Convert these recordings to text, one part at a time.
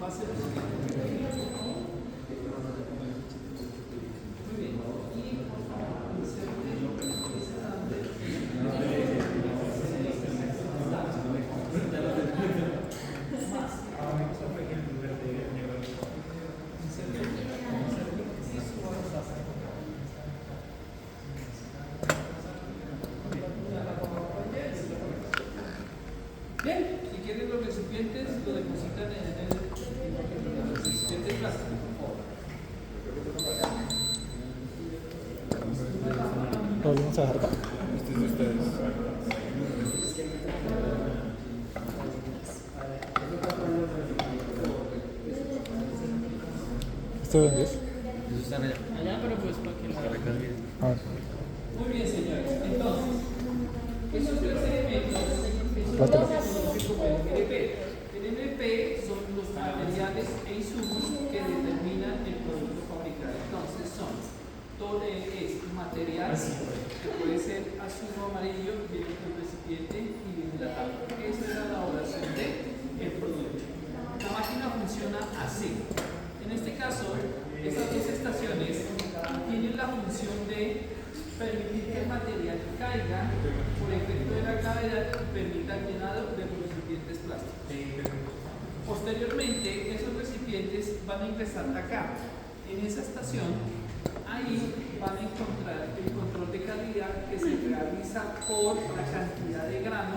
a hacer lo siguiente. Muy bien. Y por favor, inserte ese grande. Bien, si quieren los recipientes, lo depositan en el recipiente plástico, por favor. Lo volvemos a dejar acá. Este es de ustedes. ¿Esto de dónde es? Esos están allá. Allá, pero pues para que Para acá, miren. Ah, Muy bien, señores. Entonces, esos tres elementos, eso es lo Plátano. que se conoce como el MP. El MP son los materiales e insumos que determinan el producto fabricado. Entonces, es material que puede ser azul o amarillo, viene del recipiente y viene la tapa. Esa es la elaboración del producto. La máquina funciona así. En este caso, estas dos estaciones tienen la función de permitir que el material caiga por efecto de la gravedad y permita el llenado de los recipientes plásticos. Posteriormente, esos recipientes van a ingresar acá. En esa estación, ahí van a encontrar el control de calidad que se realiza por la cantidad de grano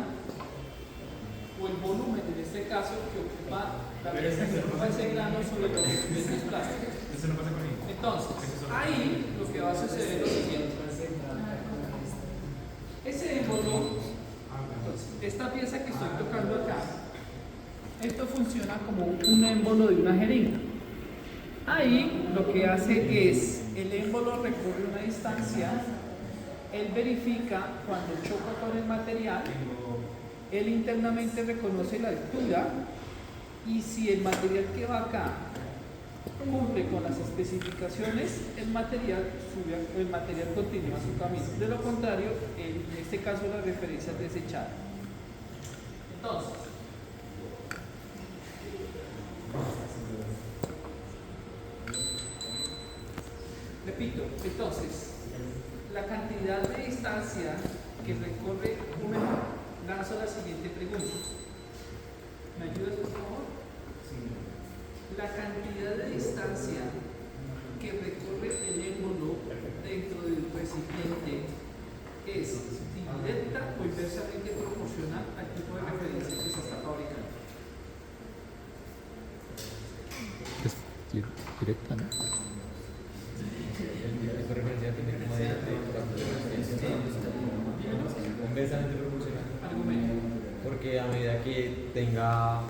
o el volumen, en este caso, que ocupa ese grano sobre los recipientes plásticos. Eso no pasa conmigo. Entonces, ahí lo que va a suceder es lo siguiente. Ese émbolo, esta pieza que estoy tocando acá, esto funciona como un émbolo de una jeringa. Ahí lo que hace es, el émbolo recorre una distancia, él verifica cuando choca con el material, él internamente reconoce la altura y si el material que va acá cumple con las especificaciones, el material continúa su camino. De lo contrario, en este caso la referencia es desechada. Entonces, repito, la cantidad de distancia que recorre un émbolo, lanzo la siguiente pregunta. ¿Me ayudas, por favor? La cantidad de distancia que recorre el émbolo dentro del recipiente es directa o inversamente proporcional al tipo de referencia que se está fabricando. es directa, ¿no? Esta referencia tiene como de inversamente proporcional. Argumento. Porque a medida que tenga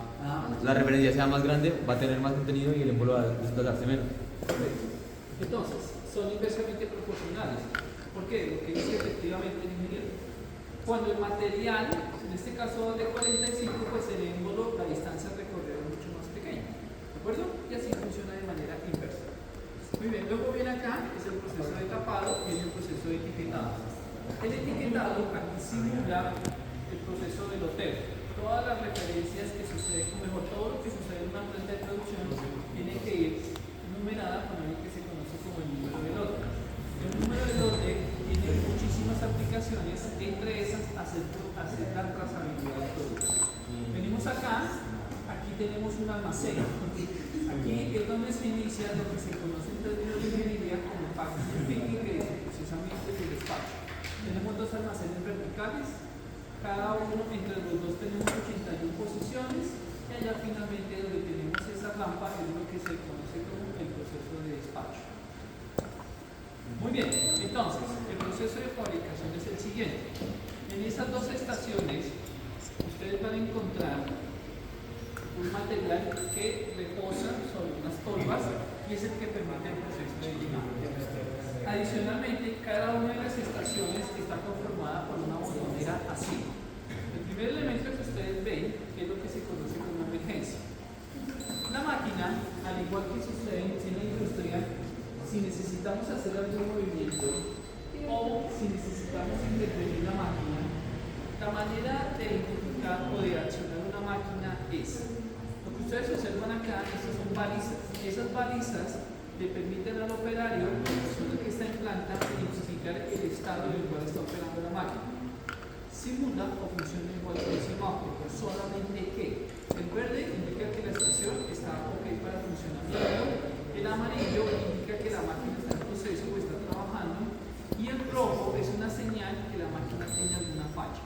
la referencia sea más grande, va a tener más contenido y el émbolo va a desplazarse menos. Entonces, son inversamente proporcionales. ¿Por qué? Lo que dice efectivamente el ingeniero. Cuando el material, en este caso de 45, pues el émbolo, la distancia recorrida es mucho más pequeña. ¿De acuerdo? Y así funciona de manera inversa. Muy bien, luego viene acá, es el proceso de tapado y el proceso de etiquetado. El etiquetado aquí simula el proceso de loteo. Todas las referencias que suceden, o mejor, todo lo que sucede en una planta de producción tiene que ir numerada con algo que se conoce como el número de lote. El número de lote tiene muchísimas aplicaciones, entre esas hacer la trazabilidad del producto. Venimos acá, aquí tenemos un almacén. Aquí es donde se inicia lo que se conoce en términos de ingeniería como packaging picking, que es el procesamiento y el despacho. Tenemos dos almacenes verticales, cada uno entre los dos tenemos 81 posiciones y allá finalmente donde tenemos esa rampa es lo que se conoce como el proceso de despacho. Muy bien, entonces el proceso de fabricación es el siguiente. En esas dos estaciones ustedes van a encontrar un material que reposa sobre unas tolvas y es el que permite el proceso de llenado. Adicionalmente, cada una de las estaciones está conformada por una botonera así. El primer elemento que ustedes ven es lo que se conoce como emergencia. La máquina, al igual que sucede en la industria, si necesitamos hacer algún movimiento o si necesitamos intervenir la máquina, la manera de identificar o de accionar una máquina es lo que ustedes observan acá, estas son balizas. Esas balizas le permiten al operario, la persona que está en planta, identificar el estado en el cual está operando la máquina. Simula o funciona igual que el semáforo, solamente que el verde indica que la estación está ok para funcionamiento, el amarillo indica que la máquina está en proceso o está trabajando, y el rojo es una señal que la máquina tiene alguna falla.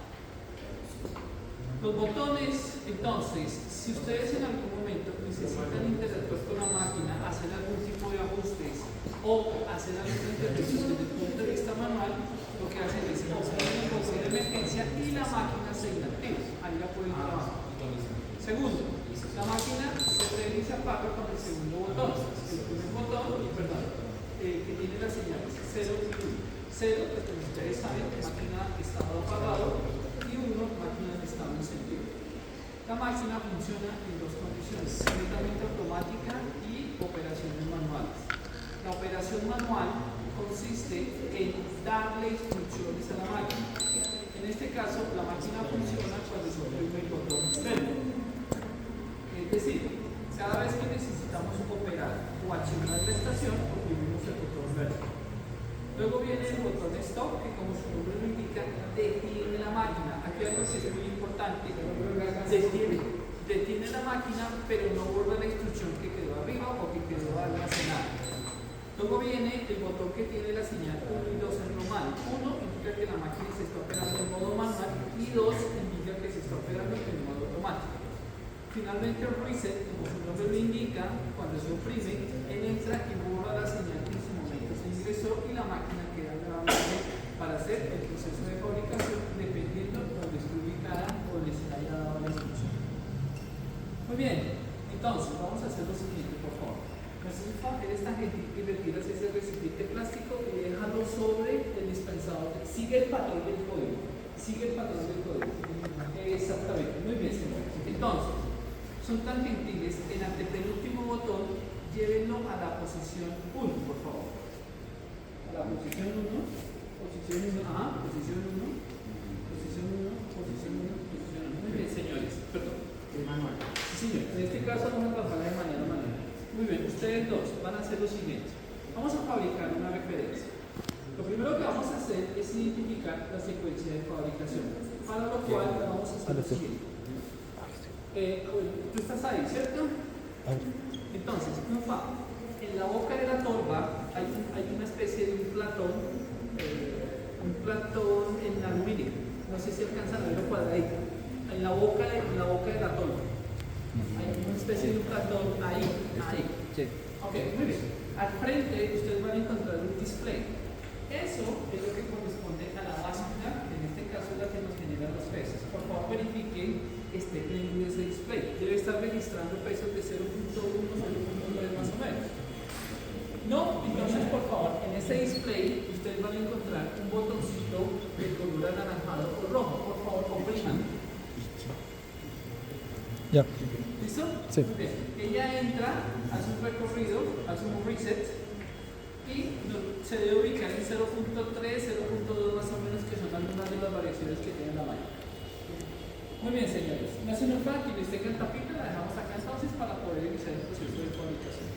Los botones, entonces, si ustedes en algún momento necesitan interactuar con la máquina, hacer algún tipo de ajustes o hacer alguna intervención desde el punto de vista manual, lo que hacen es hacer una cosa de emergencia y la máquina se inactiva. Ahí la pueden trabajar. Segundo, la máquina se prende y se apaga con el segundo botón. El primer botón, que tiene las señales 0 y 1. 0, pues como ustedes saben, máquina estado apagado, y 1, máquina en estado encendido. La máquina funciona en dos condiciones, netamente automática y operaciones manuales. La operación manual consiste en darle instrucciones a la máquina. En este caso, la máquina funciona cuando se oprime el botón verde. Es decir, cada vez que necesitamos operar o accionar la estación, oprimimos el botón verde. Luego viene el botón stop, que como su nombre lo indica, detiene la máquina. Aquí hay algo que es muy importante. Detiene la máquina, pero no borra la instrucción que quedó arriba o que quedó almacenada. Luego viene el botón que tiene la señal 1 y 2 en romano. 1 indica que la máquina se está operando en modo manual y 2 indica que se está operando en modo automático. Finalmente el reset, como su nombre lo indica, cuando se oprime, él entra y borra la señal que en su momento se ingresó y la máquina queda grabada para hacer el proceso de fabricación dependiendo de donde esté ubicada o les haya dado la instrucción. Muy bien, entonces vamos a hacer lo siguiente, por favor. Eres tan gentil y retiras ese recipiente plástico y déjalo sobre el dispensador. Sigue el patrón del código. Exactamente. Muy bien, señores. Entonces, son tan gentiles, el antepenúltimo botón, llévenlo a la posición 1, por favor. A la posición 1, posición 1, posición 1, posición 1, posición 1, posición 1. Muy bien, señores. Perdón. El manual. Sí, señor. En este caso vamos a trabajar de manera manual. Muy bien, ustedes dos van a hacer lo siguiente. Vamos a fabricar una referencia. Lo primero que vamos a hacer es identificar la secuencia de fabricación, para lo cual vamos a hacer lo siguiente. Tú estás ahí, ¿cierto? Entonces, en la boca de la torba hay una especie de un platón en aluminio. No sé si alcanzan a verlo cuadradito. En la boca de la torba hay una especie de un platón ahí. Sí. Ok, muy bien. Al frente ustedes van a encontrar un display. Eso es lo que corresponde a la báscula, que en este caso es la que nos genera los pesos. Por favor, verifiquen que esté prendido ese display. Debe estar registrando pesos de 0.1 a 0.3 más o menos. No, entonces por favor, en ese display ustedes van a encontrar un botoncito de color anaranjado o rojo. Por favor, opriman. Ya. ¿Listo? Sí. Muy bien. Ella entra, hace un recorrido, hace un reset y se debe ubicar en 0.3, 0.2 más o menos, que son algunas de las variaciones que tiene la máquina. Muy bien, señores. Me hacen un para que les tenga el tapita, la dejamos acá entonces para poder iniciar el proceso de fabricación.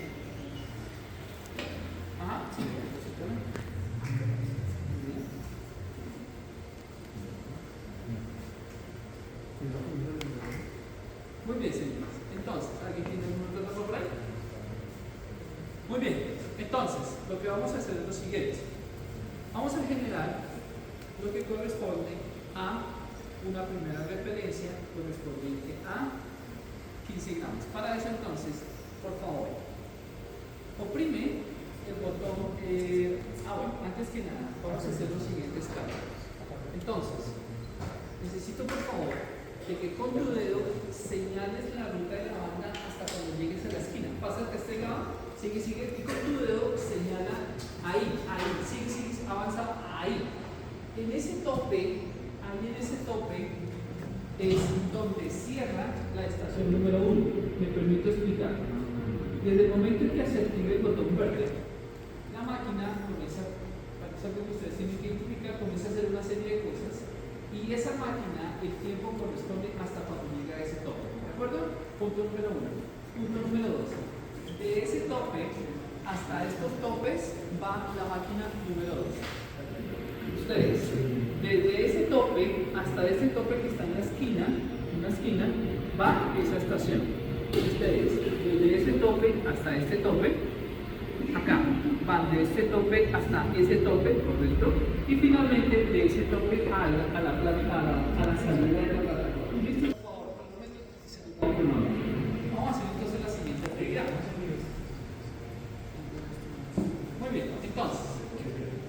Ajá, sí, muy bien, señores. Entonces, ¿alguien tiene un número de por ahí? Muy bien. Entonces, lo que vamos a hacer es lo siguiente. Vamos a generar lo que corresponde a una primera referencia correspondiente a 15 gramos. Para eso entonces, por favor, oprime el botón. Bueno, antes que nada, vamos a hacer los siguientes cambios. Entonces, necesito por favor de que con tu dedo señales la ruta de la banda hasta cuando llegues a la esquina. Pásate a este lado, sigue, y con tu dedo señala ahí, sigue, avanza ahí. En ese tope es donde cierra la estación número 1. Me permito explicar. Desde el momento en que se active el botón verde, la máquina comienza, para que ustedes tienen que identificar, comienza a hacer una serie de cosas. Y esa máquina, el tiempo corresponde hasta cuando llega a ese tope. ¿De acuerdo? Punto número 1. Punto número 2. De ese tope hasta estos topes va la máquina número 2. Ustedes, desde ese tope hasta este tope que está en una esquina, va esa estación. Ustedes, desde ese tope hasta este tope, acá, van de este tope hasta ese tope, correcto, y finalmente de ese tope a la salida de la plataforma. ¿Listo? Por favor, vamos a hacer entonces la siguiente actividad. Muy bien, entonces,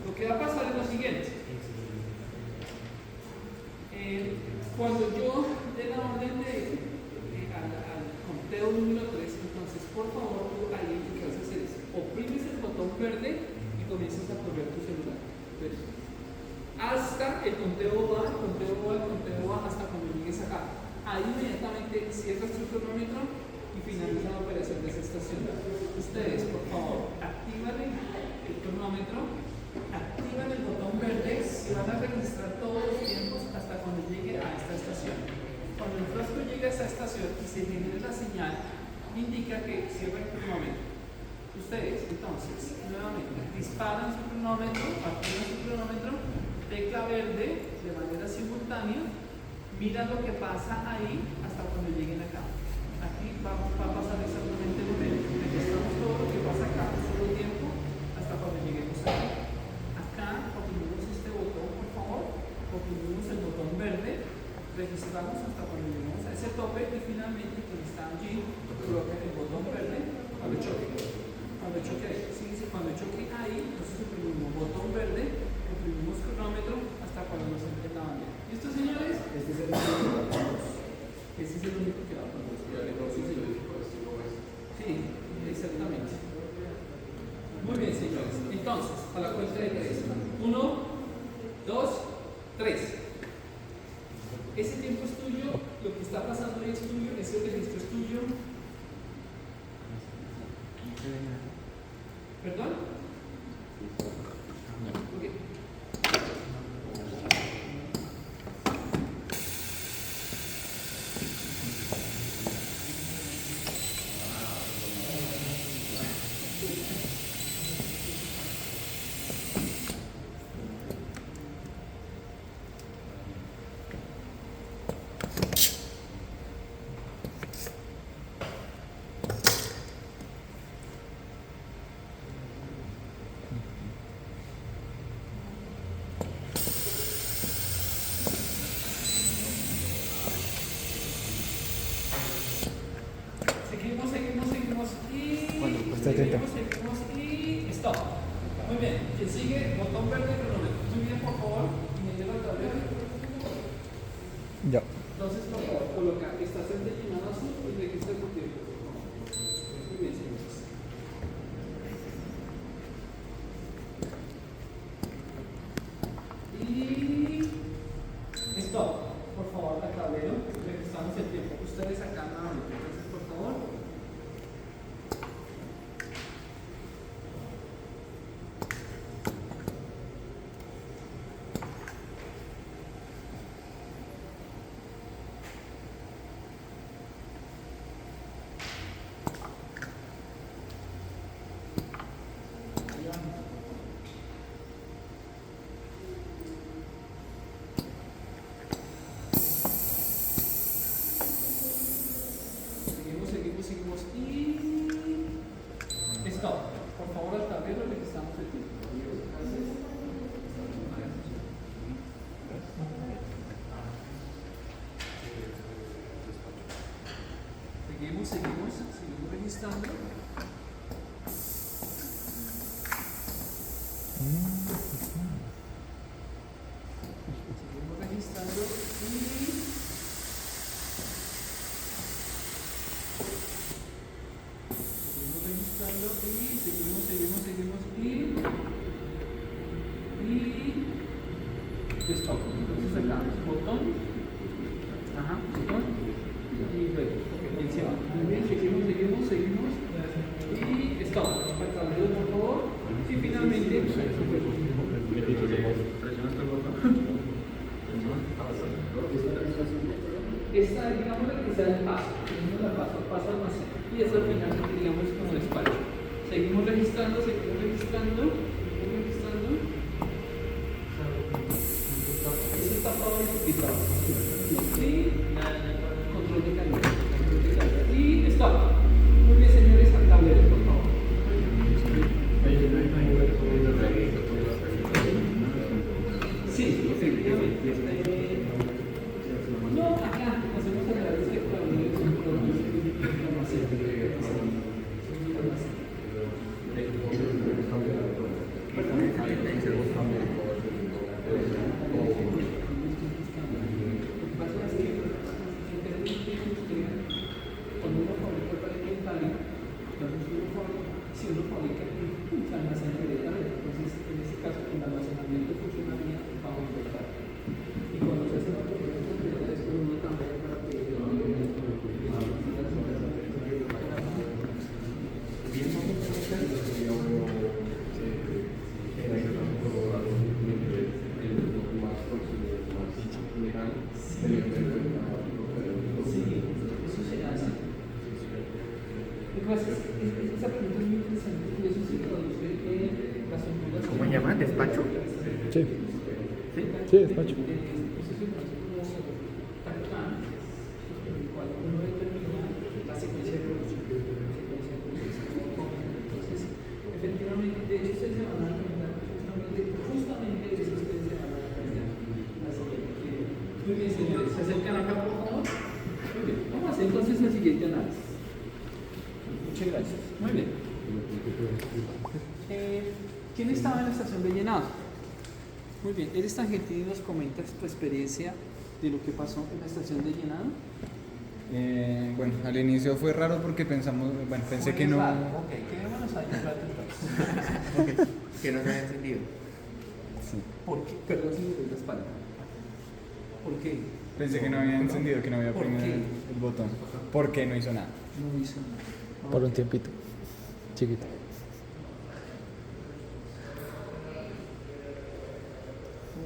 lo que va a pasar es lo siguiente. Cuando yo dé la orden al conteo número 3, entonces por favor tú ahí lo que vas a hacer es oprimes el botón verde y comienzas a correr tu celular. ¿Ves? Hasta el conteo va hasta cuando llegues acá. Ahí inmediatamente cierras tu cronómetro y finaliza la operación de esa estación. Ustedes, por favor, activan el cronómetro, activan el botón verde y van a registrar todos los tiempos hasta cuando llegue a esta estación. Cuando el frasco llegue a esta estación y se genere la señal, indica que cierra el cronómetro. Ustedes, entonces, nuevamente, disparan su cronómetro, activan su cronómetro, tecla verde de manera simultánea, miran lo que pasa ahí hasta cuando lleguen acá. Aquí va a pasar exactamente lo mismo. Registramos todo lo que pasa acá un solo tiempo hasta cuando lleguemos aquí. Acá oprimimos este botón, por favor, oprimimos el botón verde, registramos hasta cuando lleguemos a ese tope y finalmente quien está allí coloca el botón verde cuando choque. Cuando choque ahí, entonces oprimimos botón verde, oprimimos cronómetro hasta cuando nos entre la bandera. ¿Listo, señores? Este es el único que va con Ese es el único que va con los. Sí, exactamente. Muy bien, señores. Entonces, a la cuenta de 3. 1, 2, 3. Ese tiempo es tuyo, lo que está pasando ahí es tuyo, ese registro es tuyo. ¿Perdón? Ok. Seguimos y stop. Muy bien. Quien sigue, botón verde, cronómetro. Muy bien, por favor. Y me lleva el tablero. Ya. Entonces, por favor, coloca estación de llenado azul y registra tu tiempo. Muy bien, señores. Y stop. Por favor, al tablero. Registramos el tiempo. Ustedes acá nuevamente. Entonces, por favor. Seguimos y stop. Por favor, al tablero registramos el tiempo. Seguimos registrando. Seguimos registrando y stop. Entonces acá, botón, botón y luego, encima. Muy bien, seguimos y stop. Al tablero, por favor. Y finalmente, esta, digamos que sea el paso. Tenemos el paso almacén. y eso al final digamos como despacho. Seguimos registrando, seguimos registrando, seguimos registrando. Eso está todo etiquetado. Y control de calidad. Control de calidad. Y stop. Muy bien, señores, al tablero, por favor. Sí, efectivamente. No, acá hacemos a través de si uno fabrica se almacena directamente, entonces en este caso el almacenamiento funcionaría bajo libertad. Y cuando se hace la propiedad después uno también para que eso se hace. Lo que pasa es que esa pregunta es muy interesante y eso se traduce en las hormonas. ¿Cómo se llama? ¿Despacho? Sí. Sí, despacho. Entonces, efectivamente, de hecho, ustedes se van a dar justamente de eso ustedes se van a dar la siguiente. Muy bien, señores, se acercan acá, por favor. Muy bien, vamos a hacer entonces el siguiente análisis. Muchas gracias. Muy bien. ¿Quién estaba en la estación de llenado? Muy bien, ¿eres tan gentil y nos comentas tu experiencia de lo que pasó en la estación de llenado? Bueno, al inicio fue raro porque pensé que no. Ok, quedémonos ahí un rato entonces. Que no se ha encendido. Sí. ¿Por qué? Perdón si me doy la espalda. ¿Por qué? Pensé que no había encendido, que no había ¿Por oprimido qué? el botón. Porque no hizo nada. No hizo nada. Por un tiempito. Chiquito.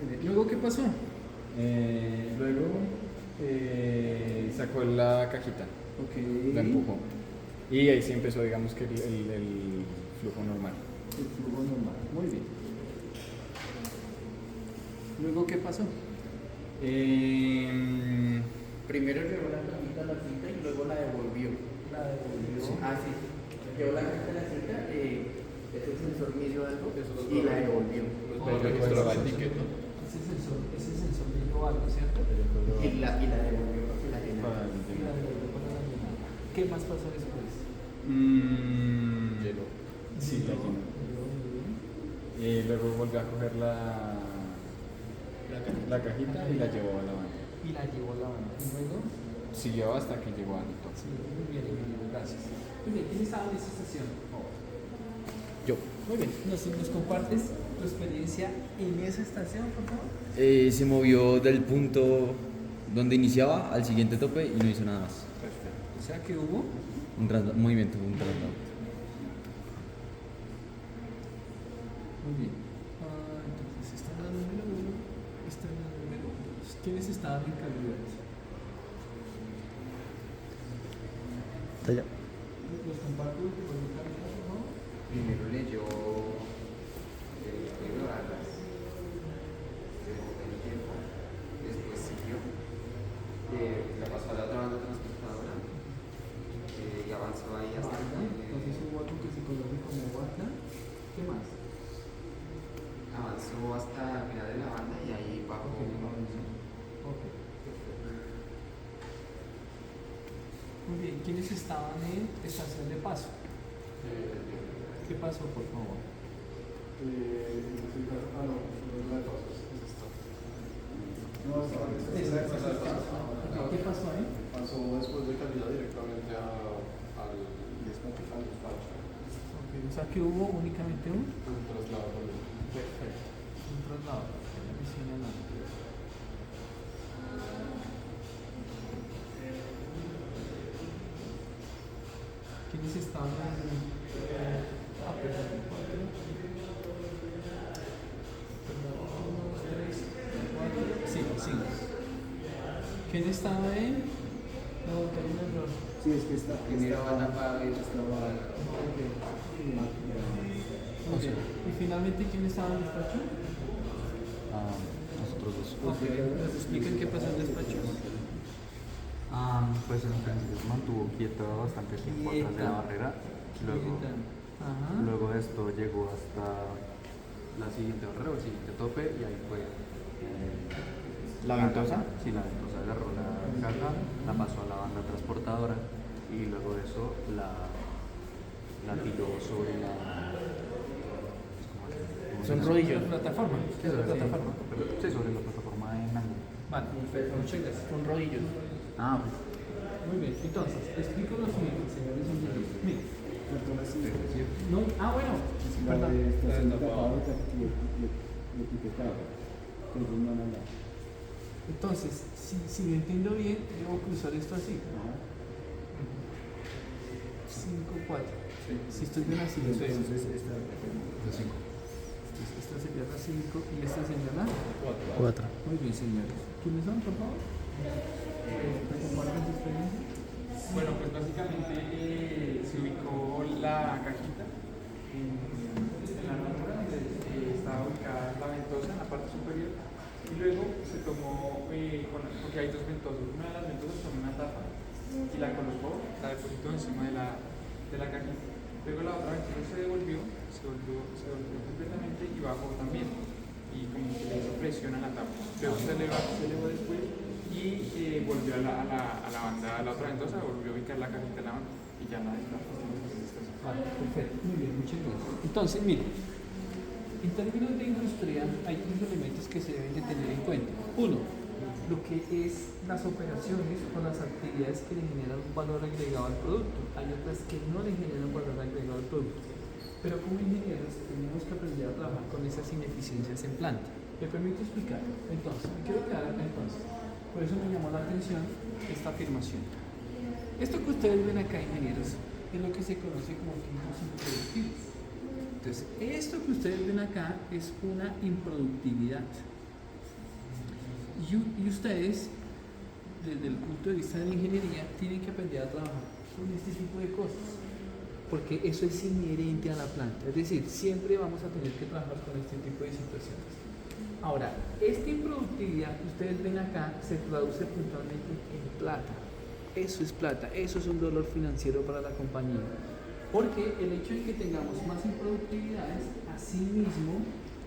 Muy bien. ¿Luego qué pasó? Luego sacó la cajita, Ok. la empujó. Y ahí sí empezó, digamos que el flujo normal. El flujo normal. Muy bien. ¿Luego qué pasó? Primero llevó la cajita a la cinta y luego la devolvió. La devolvió. Ah, sí. Llevó la cajita a la cinta, ese sensor midió algo y la devolvió. Ese sensor dijo algo, ¿cierto? Y la devolvió para que la llenara. Y la devolvió para la llenada. ¿Qué más pasó después? Sí, la llenó. Y luego volvió a coger la cajita y la llevó a la banda. Y la llevó a la banda. Y luego, Siguió hasta que llegó al top. sí, muy bien, Emilio, gracias. Muy bien, ¿quién estaba en esa estación? Yo. Muy bien, ¿nos compartes tu experiencia en esa estación, por favor? Se movió del punto donde iniciaba al siguiente tope y no hizo nada más. Perfecto. O sea que hubo Un movimiento, un traslado. muy bien. Entonces, está en la número 1, está en la número 2. ¿Quiénes estaban en calidad? Allá. ¿Los comparto por mi calidad, por favor? Primero leyó barras, dejó el tiempo, después siguió, la pasó a la otra banda transportadora y avanzó ahí hasta Entonces hubo algo que se conoce como banda. ¿Qué más? avanzó hasta el final de la banda y ahí bajó. Ok. Muy bien, ¿quiénes estaban en estación de paso? ¿Qué pasó, por favor? ¿Qué pasó ahí? Pasó después de calidad directamente al despacho. Ok, o sea que hubo únicamente un Traslado. perfecto, un traslado. No hicieron nada. ¿Quiénes estaban en perdón, 4? Perdón, 1, 2, 3, 4, 5. ¿Quién estaba en? No, hay un error. Sí, es que esta Primero van a pagar. Ok. ¿Y finalmente quién estaba en el despacho? Nosotros dos. Ok, ¿nos explican qué pasó en el despacho? Pues en principio se mantuvo quieta bastante tiempo atrás de la barrera. Ajá. Luego de esto llegó hasta la siguiente barrera o el siguiente tope y ahí fue. ¿La ventosa? Sí, la ventosa agarró la caja, la pasó a la banda transportadora y luego de eso la tiró sobre la. Son rodillos. La plataforma. Sí, La plataforma. Sí, sobre la plataforma en ángulo. Vale, perfecto, muchas gracias. Son rodillos. Pues. Muy bien, entonces, explico lo siguiente, señores ingenieros. Miren, no, bueno, perdón. Entonces, si lo entiendo bien, debo cruzar esto así. 5, 4. Si estoy bien así, eso es. Esta sería la 5 y esta sería la 4. Muy bien, señores. ¿Quiénes son, por favor? ¿Me comparten su experiencia? Bueno, pues básicamente se ubicó la cajita en la ranura donde estaba ubicada la ventosa en la parte superior y luego se tomó, porque hay dos ventosas, una de las ventosas tomó una tapa y la colocó, la depositó encima de la cajita. Luego la otra ventosa se devolvió completamente y bajó también y como que le hizo presión a la tapa. Luego se elevó después y volvió a la banda, a la otra ventosa, volvió a ubicar la cajita en la banda y ya la destapó. Vale, perfecto, muy bien, muchas gracias. Entonces, miren, en términos de industria hay tres elementos que se deben de tener en cuenta. Uno, lo que es las operaciones o las actividades que le generan un valor agregado al producto. Hay otras que no le generan un valor agregado al producto. Pero como ingenieros tenemos que aprender a trabajar con esas ineficiencias en planta. ¿Me permito explicar? Entonces, me quiero quedar acá entonces. Por eso me llamó la atención esta afirmación. Esto que ustedes ven acá, ingenieros, es lo que se conoce como químicos improductivos. Entonces, esto que ustedes ven acá es una improductividad. Y ustedes, desde el punto de vista de la ingeniería, tienen que aprender a trabajar con este tipo de cosas. Porque eso es inherente a la planta. Es decir, siempre vamos a tener que trabajar con este tipo de situaciones. Ahora, esta improductividad que ustedes ven acá se traduce puntualmente en plata. Eso es plata, eso es un dolor financiero para la compañía. Porque el hecho de que tengamos más improductividades, asimismo,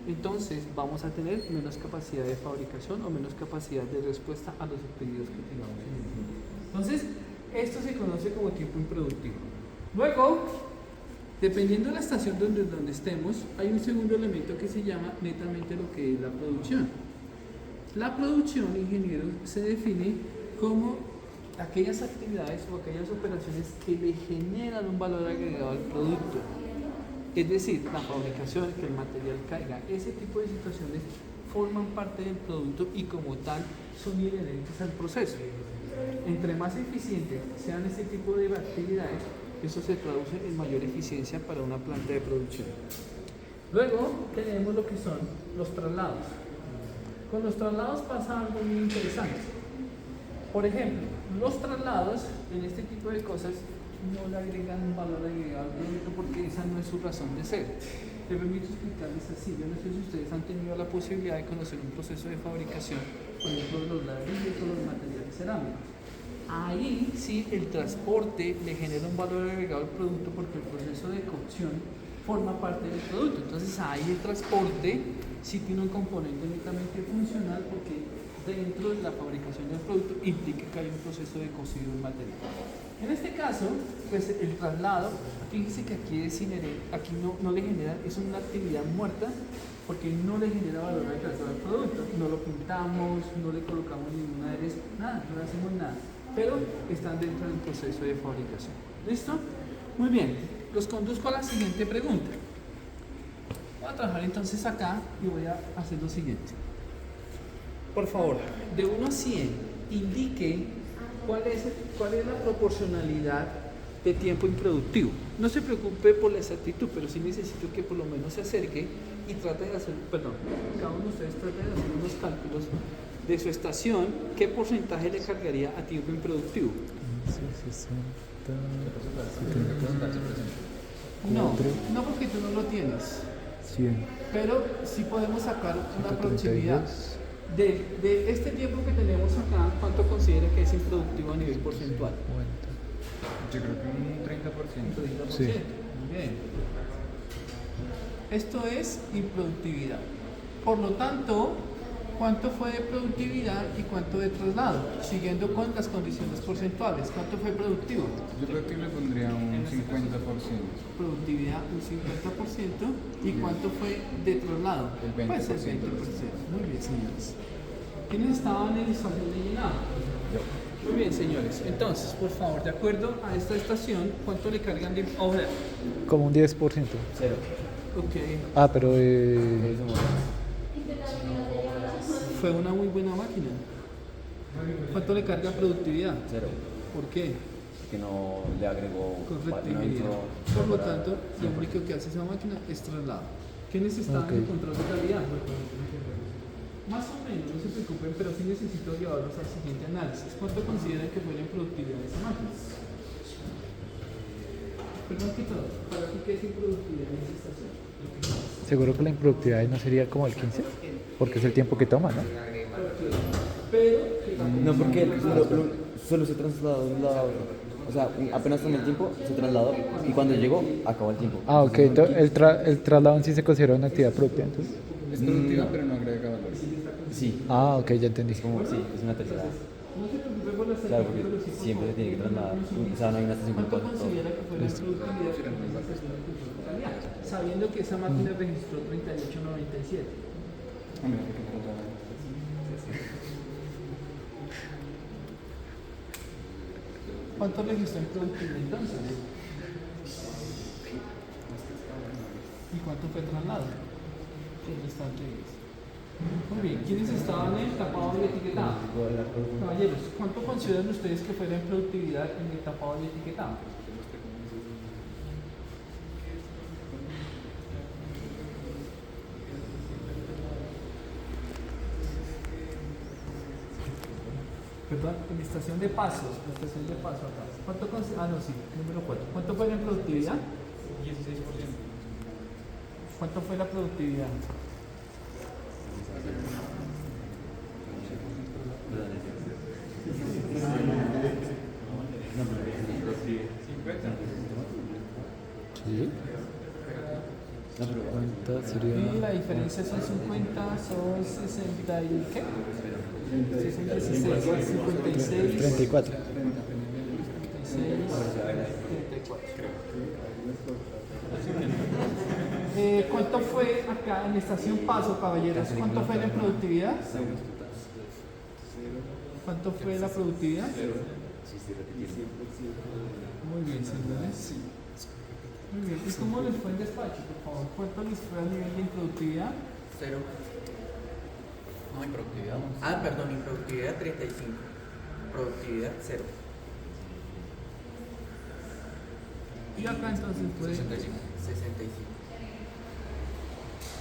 entonces vamos a tener menos capacidad de fabricación o menos capacidad de respuesta a los pedidos que tengamos en el mundo. Entonces, esto se conoce como tiempo improductivo. Luego, dependiendo de la estación donde estemos, hay un segundo elemento que se llama netamente lo que es la producción. La producción, ingenieros, se define como aquellas actividades o aquellas operaciones que le generan un valor agregado al producto. Es decir, la fabricación, que el material caiga, ese tipo de situaciones forman parte del producto y como tal son inherentes al proceso. Entre más eficientes sean este tipo de actividades, eso se traduce en mayor eficiencia para una planta de producción. Luego tenemos lo que son los traslados. Con los traslados pasa algo muy interesante. Por ejemplo, los traslados en este tipo de cosas no le agregan un valor agregado al producto porque esa no es su razón de ser. Me permito explicarles así. Yo no sé si ustedes han tenido la posibilidad de conocer un proceso de fabricación, por ejemplo, de los ladrillos o los materiales cerámicos. Ahí sí el transporte le genera un valor agregado al producto porque el proceso de cocción forma parte del producto. Entonces ahí el transporte sí tiene un componente netamente funcional porque dentro de la fabricación del producto implica que hay un proceso de cocido del material. En este caso, pues el traslado, fíjense que aquí es inherente, aquí no le genera, es una actividad muerta porque no le genera valor agregado al producto. No lo pintamos, no le colocamos ninguna aderezo, nada, no le hacemos nada. Pero están dentro del proceso de fabricación. ¿Listo? Muy bien, los conduzco a la siguiente pregunta. Voy a trabajar entonces acá y voy a hacer lo siguiente. Por favor, de 1 a 100, indique cuál es la proporcionalidad de tiempo improductivo. No se preocupe por la exactitud, pero sí necesito que por lo menos se acerque y trate de hacer, cada uno de ustedes trate de hacer unos cálculos de su estación, qué porcentaje le cargaría a tiempo improductivo. No, no porque tú no lo tienes. 100. Pero sí podemos sacar una 132. proximidad de este tiempo que tenemos acá. ¿Cuánto considera que es improductivo a nivel porcentual? Yo creo que un 30%. 30%. Sí. Muy bien. Esto es improductividad. Por lo tanto, ¿cuánto fue de productividad y cuánto de traslado? Siguiendo con las condiciones porcentuales. ¿Cuánto fue productivo? Yo creo que le pondría un 50%. Productividad un 50%. ¿Y cuánto fue de traslado? El 20%. Pues el 20%. Muy bien, señores. ¿Quiénes estaban en el estación de llenado? Muy bien, señores. Entonces, por favor, de acuerdo a esta estación, ¿cuánto le cargan de overhead? Como un 10%. Cero. Ok. Ah, pero Fue una muy buena máquina. ¿Cuánto le carga productividad? Cero. ¿Por qué? Que no le agregó. Correctividad. Por lo tanto, lo único que hace esa máquina es traslado. ¿Quiénes están en el control de calidad? Más o menos, no se preocupen, pero sí necesito llevarlos al siguiente análisis. ¿Cuánto consideran que fue la improductividad de esa máquina? Perdón que todo, para ti, ¿qué es improductividad en esa estación? seguro que la improductividad ahí no sería como el 15, porque es el tiempo que toma, ¿no? Pero, No, porque solo se trasladó de un lado a otro. O sea, apenas tomó el tiempo, se trasladó y cuando llegó, acabó el tiempo. Ah, ok, entonces el traslado en sí se considera una actividad productiva, entonces. Es productiva, pero no agrega valor. Sí, Ah, ok, ya entendí. como, sí, es una tercera. no se preocupe por la Claro, porque siempre se tiene que trasladar. O sea, no hay una estación ¿Cuánto con todo. considera que fue la improductividad de esa estación de control de calidad? Sabiendo que esa máquina registró 3897. Hombre, hay que tratar. ¿Cuánto registró en productividad entonces? ¿Y cuánto fue traslado? El restante es. Muy bien, ¿quiénes estaban en el tapado y etiquetado? Caballeros, ¿cuánto consideran ustedes que fue la productividad en el tapado y etiquetado? Perdón, en la estación de paso, acá. ¿Cuánto consideran? Ah, no, sí, número 4. ¿Cuánto fue la productividad? 16%. ¿Cuánto fue la productividad? Sí. ¿Cuánto sería? Y la diferencia son 50, son 60 y ¿qué? 66, 56, 34. 36, 34. ¿Cuánto fue acá en la estación Paso, caballeros? ¿Cuánto fue la productividad? ¿Cuánto fue la productividad? Muy bien, señores. Muy bien. ¿Y cómo les fue el despacho, por favor? ¿Cuánto les fue a nivel de improductividad? 0. No, improductividad. Ah, perdón, improductividad 35. Productividad 0. Y acá entonces fue 65.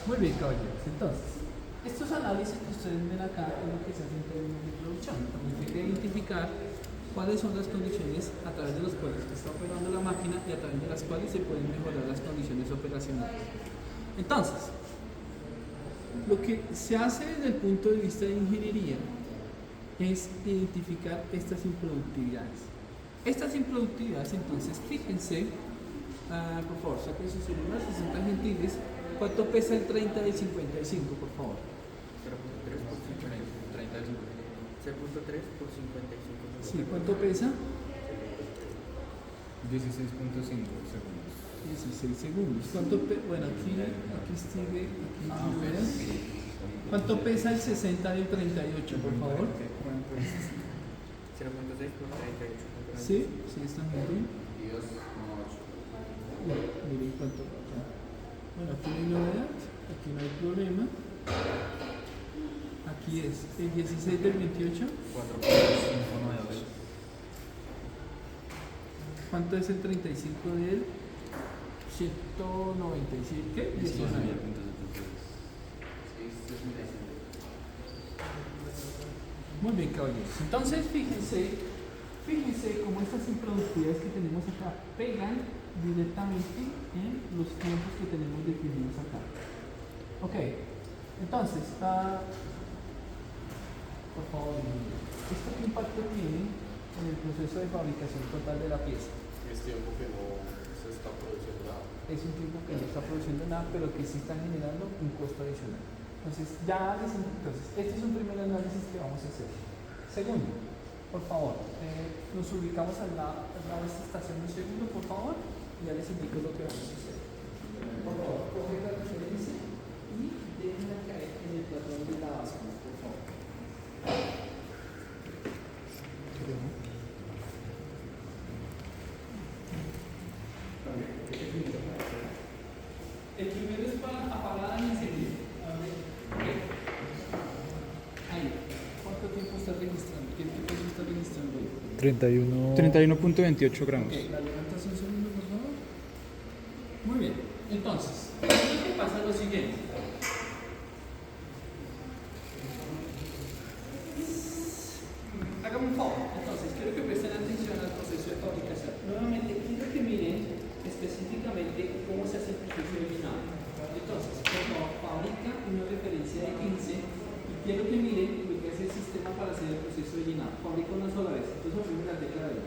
Muy bien, caballeros. Entonces, estos análisis que ustedes ven acá es lo que se hace en términos de producción. También hay que identificar cuáles son las condiciones a través de las cuales se está operando la máquina y a través de las cuales se pueden mejorar las condiciones operacionales. Entonces, lo que se hace desde el punto de vista de ingeniería es identificar estas improductividades. Estas improductividades, entonces, fíjense, por favor, saquen sus celulares, 60 gentiles. ¿Cuánto pesa el 30 del 55, por favor? 0.3 por 55. 0.3 por 55. Sí, ¿cuánto pesa? 16.5 segundos. 16 segundos. Bueno, aquí sigue, aquí vean. ¿Cuánto pesa el 60 del 38, por favor? 0.6 por 38. ¿Sí? ¿Sí están bien? Miren cuánto. Bueno, aquí no hay novedad, aquí no hay problema. Aquí es el 16 del 28. 4.592. ¿Cuánto es el 35 del 197? ¿Qué? 19. Muy bien, caballeros. Entonces, fíjense Fíjense cómo estas improductividades que tenemos acá pegan directamente en los tiempos que tenemos definidos acá. Ok, entonces, por favor, ¿esto qué impacto tiene en el proceso de fabricación total de la pieza? Es tiempo que no se está produciendo nada. Es un tiempo que no está produciendo nada, pero que sí está generando un costo adicional. Entonces, este es un primer análisis que vamos a hacer. Segundo, por favor, nos ubicamos al lado de esta estación un segundo, por favor, y ya les indico lo que vamos a hacer. Por favor, coge la referencia y déjenla caer en el patrón de la base, por favor. El primero es para apagar y encender. A ver, ahí. ¿Cuánto tiempo estás registrando? ¿Qué tiempo estás registrando? 31. 31.28 gramos. Ok, la levantas un segundo, por favor. Muy bien. Entonces, lo que pasa es lo siguiente. Hágame un favor. Entonces, quiero que presten atención al proceso de fabricación. Nuevamente, quiero que miren específicamente cómo se hace el proceso de llenado. Entonces, por favor, fabrica una referencia de 15 y quiero que miren lo que es el sistema para hacer el proceso de llenado. Fabrica una sola vez. Entonces, oprime la tecla de ahí.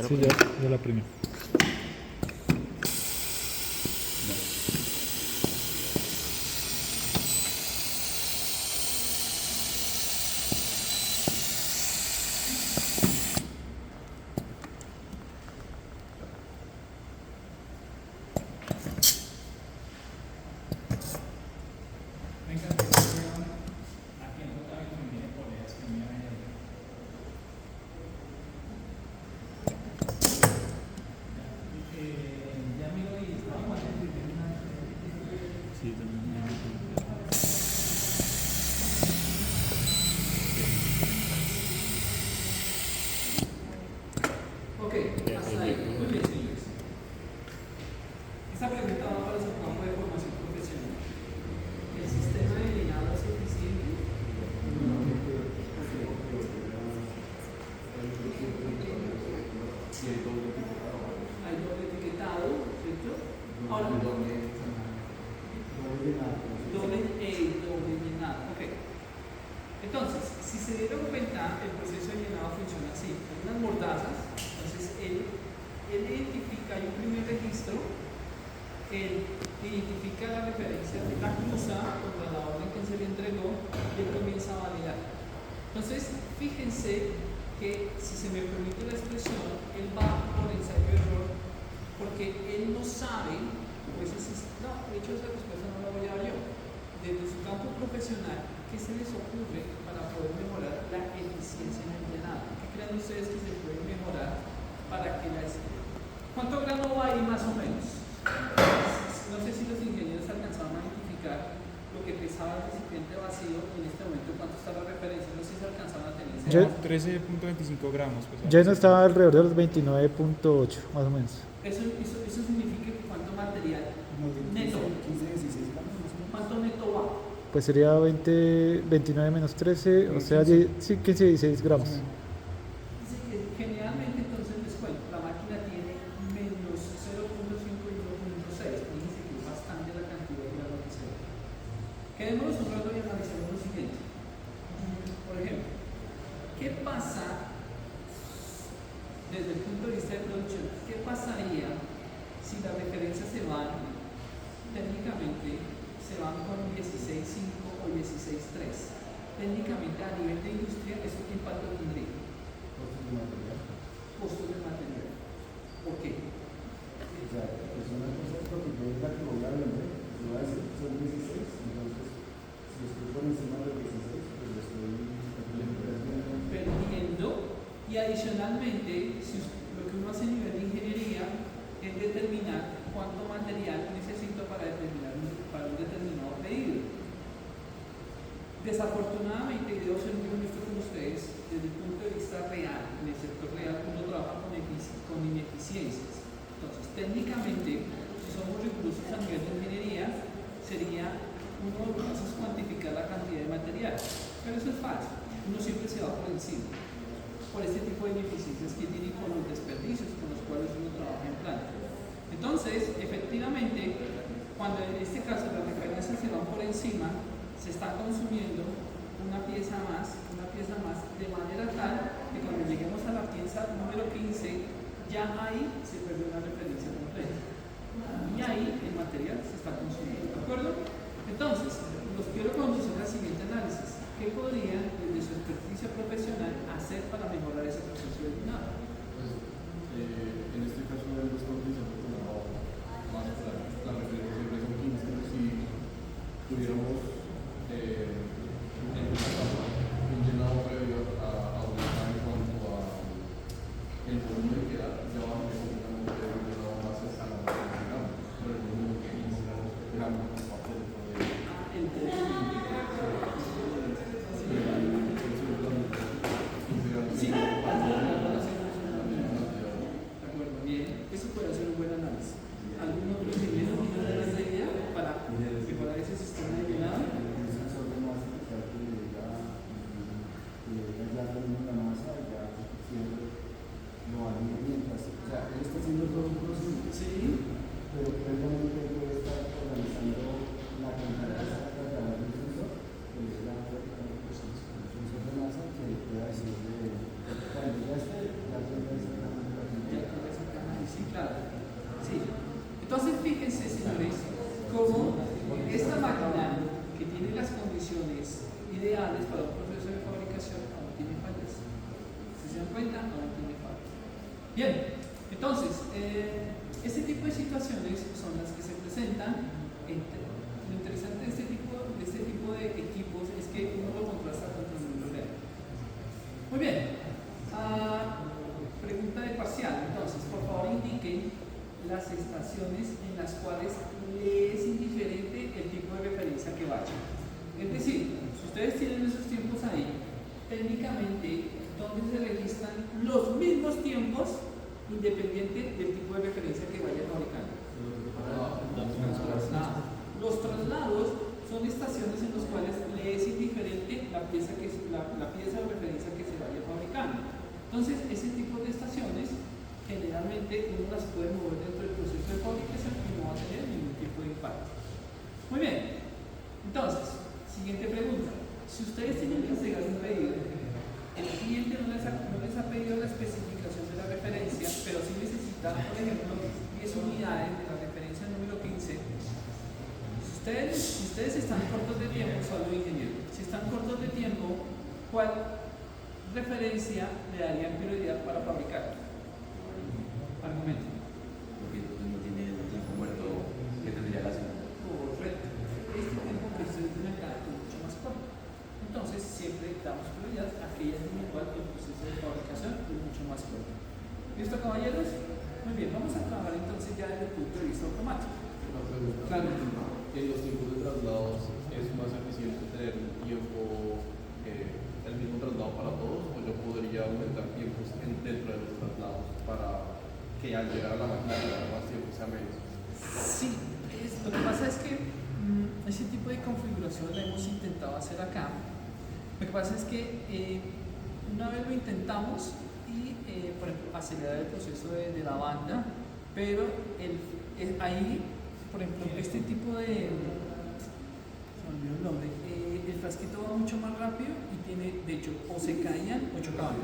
Sí, ya la primera. Ok, hasta ahí. Muy bien, señores. Esta pregunta va para su campo de formación profesional. ¿El sistema de llenado es eficiente? Hay doble etiquetado, ¿cierto? Ahora, doble llenado. Ok. Entonces, si se dieron cuenta, el proceso de llenado funciona así. Hay unas mordazas, entonces él identifica, hay un primer registro, él identifica la referencia de la cruza contra la orden que se le entregó y él comienza a validar. Entonces, fíjense que, si se me permite la expresión, él va por ensayo y error, porque él no sabe, pues no, de hecho esa respuesta no la voy a dar yo. Desde su campo profesional, ¿qué se les ocurre para poder mejorar la eficiencia en el llenado? ¿Qué creen ustedes que se puede mejorar para que ¿cuánto grano va ahí más o menos? No sé si los ingenieros alcanzaron a identificar lo que pesaba el recipiente vacío y en este momento cuánto está la referencia. No sé si alcanzaron a tener ese dato. 13.25 gramos. Pues, Ya no estaba alrededor de los 29.8, más o menos. Eso significa que cuánto material neto. 15, 16 gramos. ¿Cuánto neto va? Pues sería 29 menos 13, o sea, 15, 16 gramos. Sí, generalmente entonces les cuento, la máquina tiene menos 0.5 y 1.6. Fíjense que es bastante la cantidad de grano que se ve. Quedémonos un rato y analicemos lo siguiente. Por ejemplo, ¿qué pasa desde el punto de vista de producción? ¿Qué pasaría si las referencias se van, técnicamente, se van con 16.5 o 16.3? Técnicamente, a nivel de industria, ¿eso qué impacto tendría? Costos de material. ¿Por qué? O sea, es una cosa es lo que yo es la que voy a vender. Si voy a decir que son 16, entonces si estoy por encima de 16, pues lo estoy perdiendo. Y adicionalmente, lo que uno hace a nivel de ingeniería es determinar cuánto material necesito para un determinado pedido. Desafortunadamente, y debo ser muy honesto con ustedes, desde el punto de vista real, en el sector real, uno trabaja con ineficiencias. Entonces, técnicamente, si somos rigurosos a nivel de ingeniería, sería uno de los pasos cuantificar la cantidad de material. Pero eso es falso. Uno siempre se va por encima, por este tipo de ineficiencias que tiene con los desperdicios con los cuales uno trabaja en planta. Entonces, efectivamente, cuando en este caso las referencias se van por encima, se está consumiendo una pieza más, de manera tal que cuando lleguemos a la pieza número 15, ya ahí se perdió una referencia completa. Y ahí el material se está consumiendo, ¿de acuerdo? Entonces, los quiero conducir al siguiente análisis. ¿Qué podrían, desde su experticia profesional, hacer para mejorar ese proceso de llenado? Pues, en este caso lo estamos utilizando como más la referencia siempre son 15, pero si tuviéramos en esta etapa un llenado previo a aumentar en cuanto a el volumen que da, ya va a tener un llenado más estándar, pero el volumen que iniciamos gramos por parte del proveedor. Sí, de acuerdo, bien, eso puede ser un buen análisis. ¿Algún otro ingeniero tiene una idea para mejorar ese sistema de llenado? Él está haciendo todo un proceso, Sí. pero previamente puede estar organizando la cantidad de sacas de agua del sensor, que es la sensor de masa, que le pueda decirle cuando ya esté, ya tendrá exactamente la cantidad. Sí, claro. Sí. Entonces, fíjense, señores, cómo esta máquina que tiene las condiciones ideales para un proceso de fabricación aún tiene fallas. Si se dan cuenta, aún tiene fallas. Bien, entonces, este tipo de situaciones son las que se presentan. Lo interesante de este tipo de equipos es que uno lo contrasta contra el mundo real. Muy bien. Pregunta de parcial. Entonces, por favor, indiquen las estaciones en las cuales le es indiferente el tipo de referencia que vaya. Es decir, si ustedes tienen esos tiempos ahí, técnicamente, ¿dónde se registran los mismos tiempos independiente del tipo de referencia que vaya fabricando? Los traslados son estaciones en las cuales le es indiferente la pieza o referencia que se vaya fabricando. Entonces, ese tipo de estaciones generalmente uno las puede mover dentro del proceso de fabricación y no va a tener ningún tipo de impacto. Muy bien. Entonces, siguiente pregunta. Si ustedes tienen que entregar un pedido, el cliente no les ha pedido la especificación de la referencia, pero sí necesita, por ejemplo, 10 unidades de la referencia número 15. Si ustedes están cortos de tiempo, solo ingeniero, si están cortos de tiempo, ¿cuál referencia le darían prioridad para fabricar? Argumento. Porque entonces no tiene el tiempo muerto que tendría la semana. Correcto. Este tiempo que ustedes tienen acá es mucho más corto. Entonces, siempre damos prioridad a aquellas en las cuales el proceso de fabricación es mucho más corto. ¿Listo, caballeros? Muy bien, vamos a trabajar entonces ya desde el punto de vista automático. Una pregunta. Claro. En los tiempos de traslados, ¿es más eficiente tener un tiempo, el mismo traslado para todos, o yo podría aumentar tiempos dentro de los traslados para que al llegar a la máquina más tiempo sea menos? Sí, lo que pasa es que ese tipo de configuración la hemos intentado hacer acá. Lo que pasa es que una vez lo intentamos y, por ejemplo, acelerar el proceso de la banda, pero ahí, por ejemplo, este tipo de... se me olvidó el nombre. El frasquito va mucho más rápido y tiene, de hecho, o se caían o chocaban.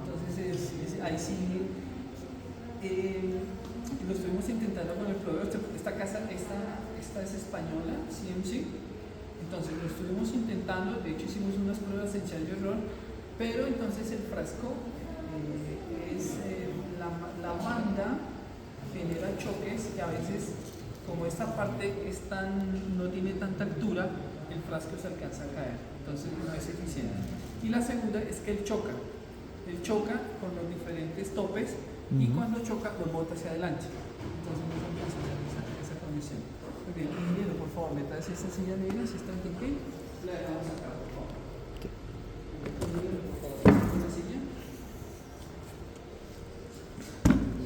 Entonces, ahí sí... lo estuvimos intentando con el proveedor. Esta es española, CMC. Entonces lo estuvimos intentando, de hecho hicimos unas pruebas de ensayo y error, pero entonces el frasco la banda genera choques y a veces, como esta parte no tiene tanta altura, el frasco se alcanza a caer, entonces no es eficiente. Y la segunda es que él choca con los diferentes topes y cuando choca los bota hacia adelante, entonces no se alcanza esa condición. Muy bien, ingeniero, por favor, me traes esa silla negra, si está en pie, la dejamos acá, por favor. Ingeniero, por favor, esa silla.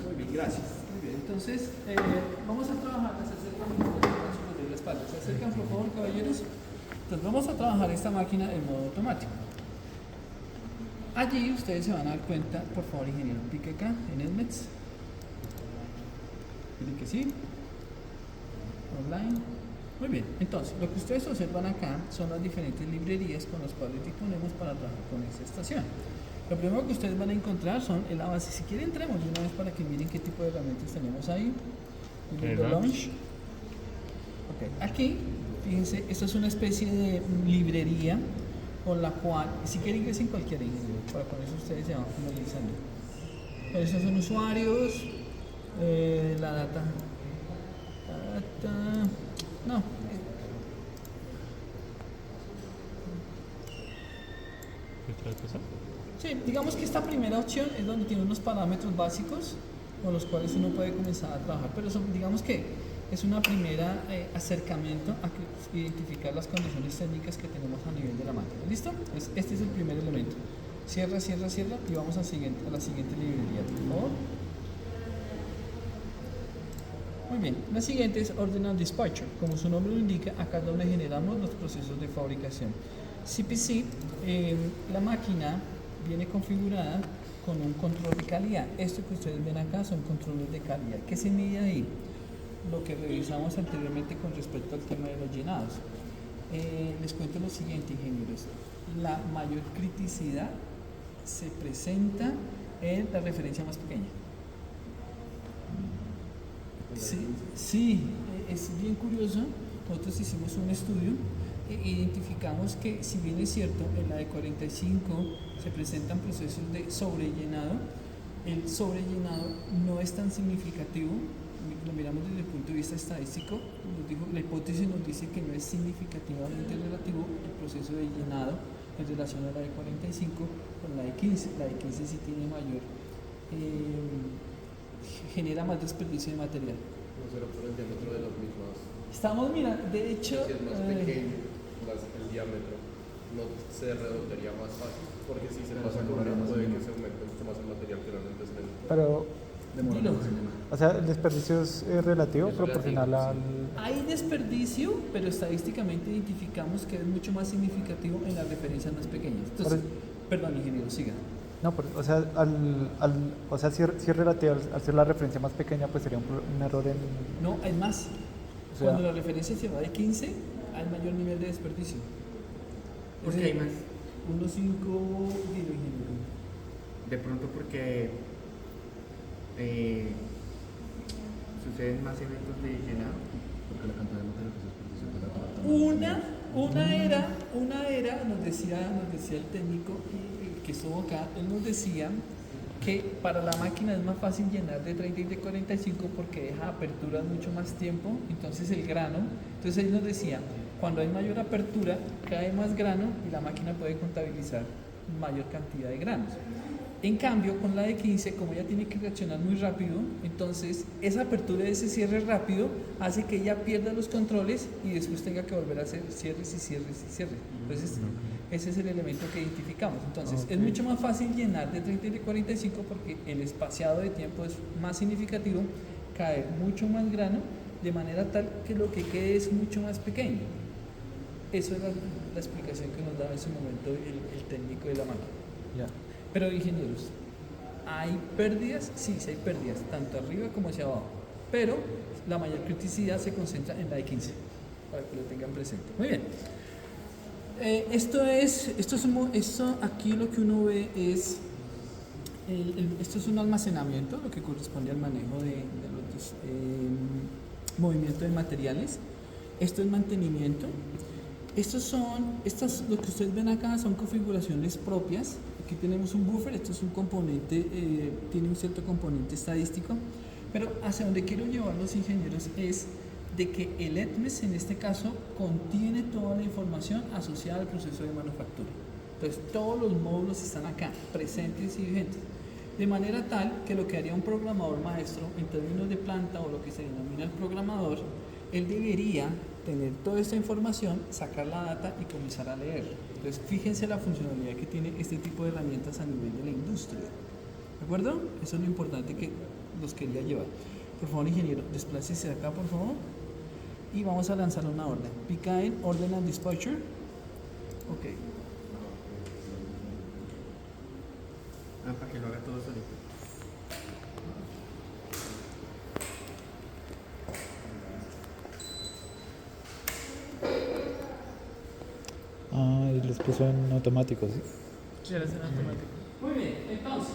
Muy bien, gracias. Muy bien. entonces vamos a trabajar, se acercan de la espalda, se acercan por favor caballeros. Entonces vamos a trabajar esta máquina en modo automático. Allí ustedes se van a dar cuenta, por favor ingeniero, pique acá en Edmets. Miren que sí. Online. Muy bien, entonces lo que ustedes observan acá son las diferentes librerías con las cuales disponemos para trabajar con esta estación. Lo primero que ustedes van a encontrar son la base. Si quieren entremos de una vez para que miren qué tipo de herramientas tenemos ahí. Launch. Ok, aquí, fíjense, esto es una especie de librería con la cual, si quieren ingresen cualquier ingeniero, para con eso ustedes se van familiarizando. Estos son usuarios, la data, no. Sí, digamos que esta primera opción es donde tiene unos parámetros básicos con los cuales uno puede comenzar a trabajar, pero digamos que es una primera acercamiento a identificar las condiciones técnicas que tenemos a nivel de la máquina. ¿Listo? Este es el primer elemento. Cierra, cierra, cierra y vamos a la siguiente librería, por favor. Muy bien, la siguiente es Ordinal Dispatcher. Como su nombre lo indica, acá es donde generamos los procesos de fabricación. CPC, la máquina viene configurada con un control de calidad. Esto que ustedes ven acá son controles de calidad. ¿Qué se mide ahí? Lo que revisamos anteriormente con respecto al tema de los llenados. Les cuento lo siguiente, ingenieros. La mayor criticidad se presenta en la referencia más pequeña. Sí, es bien curioso. Nosotros hicimos un estudio e identificamos que, si bien es cierto, en la de 45 se presentan procesos de sobrellenado, el sobrellenado no es tan significativo. Lo miramos desde el punto de vista estadístico, la hipótesis nos dice que no es significativamente relativo el proceso de llenado en relación a la de 45 con la de 15. La de 15 sí tiene mayor, genera más desperdicio de material. No será por el diámetro de las mismas. Estamos mirando, de hecho, Si es más pequeño el diámetro, no se redondearía más fácil, porque si se pasa con una puede que se aumente mucho más el material que realmente es lento. Pero, dilo. o sea, el desperdicio es relativo, Es proporcional relativo, al... Hay desperdicio, pero estadísticamente identificamos que es mucho más significativo en las referencias más pequeñas. Entonces, perdón, ingeniero, siga. No, o sea, o sea, si es relativo, al ser la referencia más pequeña, pues sería un error en... No, hay más. O sea, Cuando la referencia se va de 15, hay mayor nivel de desperdicio. ¿Por qué hay más? 1.5, dilo, ingeniero. De pronto porque suceden más eventos de llenado. Porque la cantidad de material que se desperdicia Una era, nos decía el técnico que estuvo acá, él nos decía que para la máquina es más fácil llenar de 30 y de 45 porque deja aperturas mucho más tiempo, entonces el grano, entonces él nos decía, cuando hay mayor apertura, cae más grano y la máquina puede contabilizar mayor cantidad de granos. En cambio, con la de 15, como ella tiene que reaccionar muy rápido, entonces esa apertura de ese cierre rápido hace que ella pierda los controles y después tenga que volver a hacer cierres y cierres y cierres. Entonces, ese es el elemento que identificamos. Entonces, es mucho más fácil llenar de 30 y de 45 porque el espaciado de tiempo es más significativo, cae mucho más grano, de manera tal que lo que quede es mucho más pequeño. Eso es la explicación que nos da en ese momento el técnico de la máquina. Ya. Pero ingenieros, ¿hay pérdidas? Sí, sí hay pérdidas, tanto arriba como hacia abajo. Pero la mayor criticidad se concentra en la de 15, para que lo tengan presente. Muy bien. Esto aquí lo que uno ve es, esto es un almacenamiento, lo que corresponde al manejo de los movimientos de materiales. Esto es mantenimiento. Lo que ustedes ven acá son configuraciones propias. Aquí tenemos un buffer, esto es un componente, tiene un cierto componente estadístico, pero hacia donde quiero llevar los ingenieros es de que el ETMES en este caso contiene toda la información asociada al proceso de manufactura. Entonces todos los módulos están acá, presentes y vigentes, de manera tal que lo que haría un programador maestro en términos de planta o lo que se denomina el programador, él debería tener toda esta información, sacar la data y comenzar a leer. Entonces, fíjense la funcionalidad que tiene este tipo de herramientas a nivel de la industria. ¿De acuerdo? Eso es lo importante que los quería llevar. Por favor, ingeniero, desplácese acá, por favor. Y vamos a lanzar una orden. Pica en Orden and Dispatcher. Ok. Para que lo haga todo solito. Ah, y les puso en automático, ¿sí? Sí, ahora es en automático. Muy bien, entonces,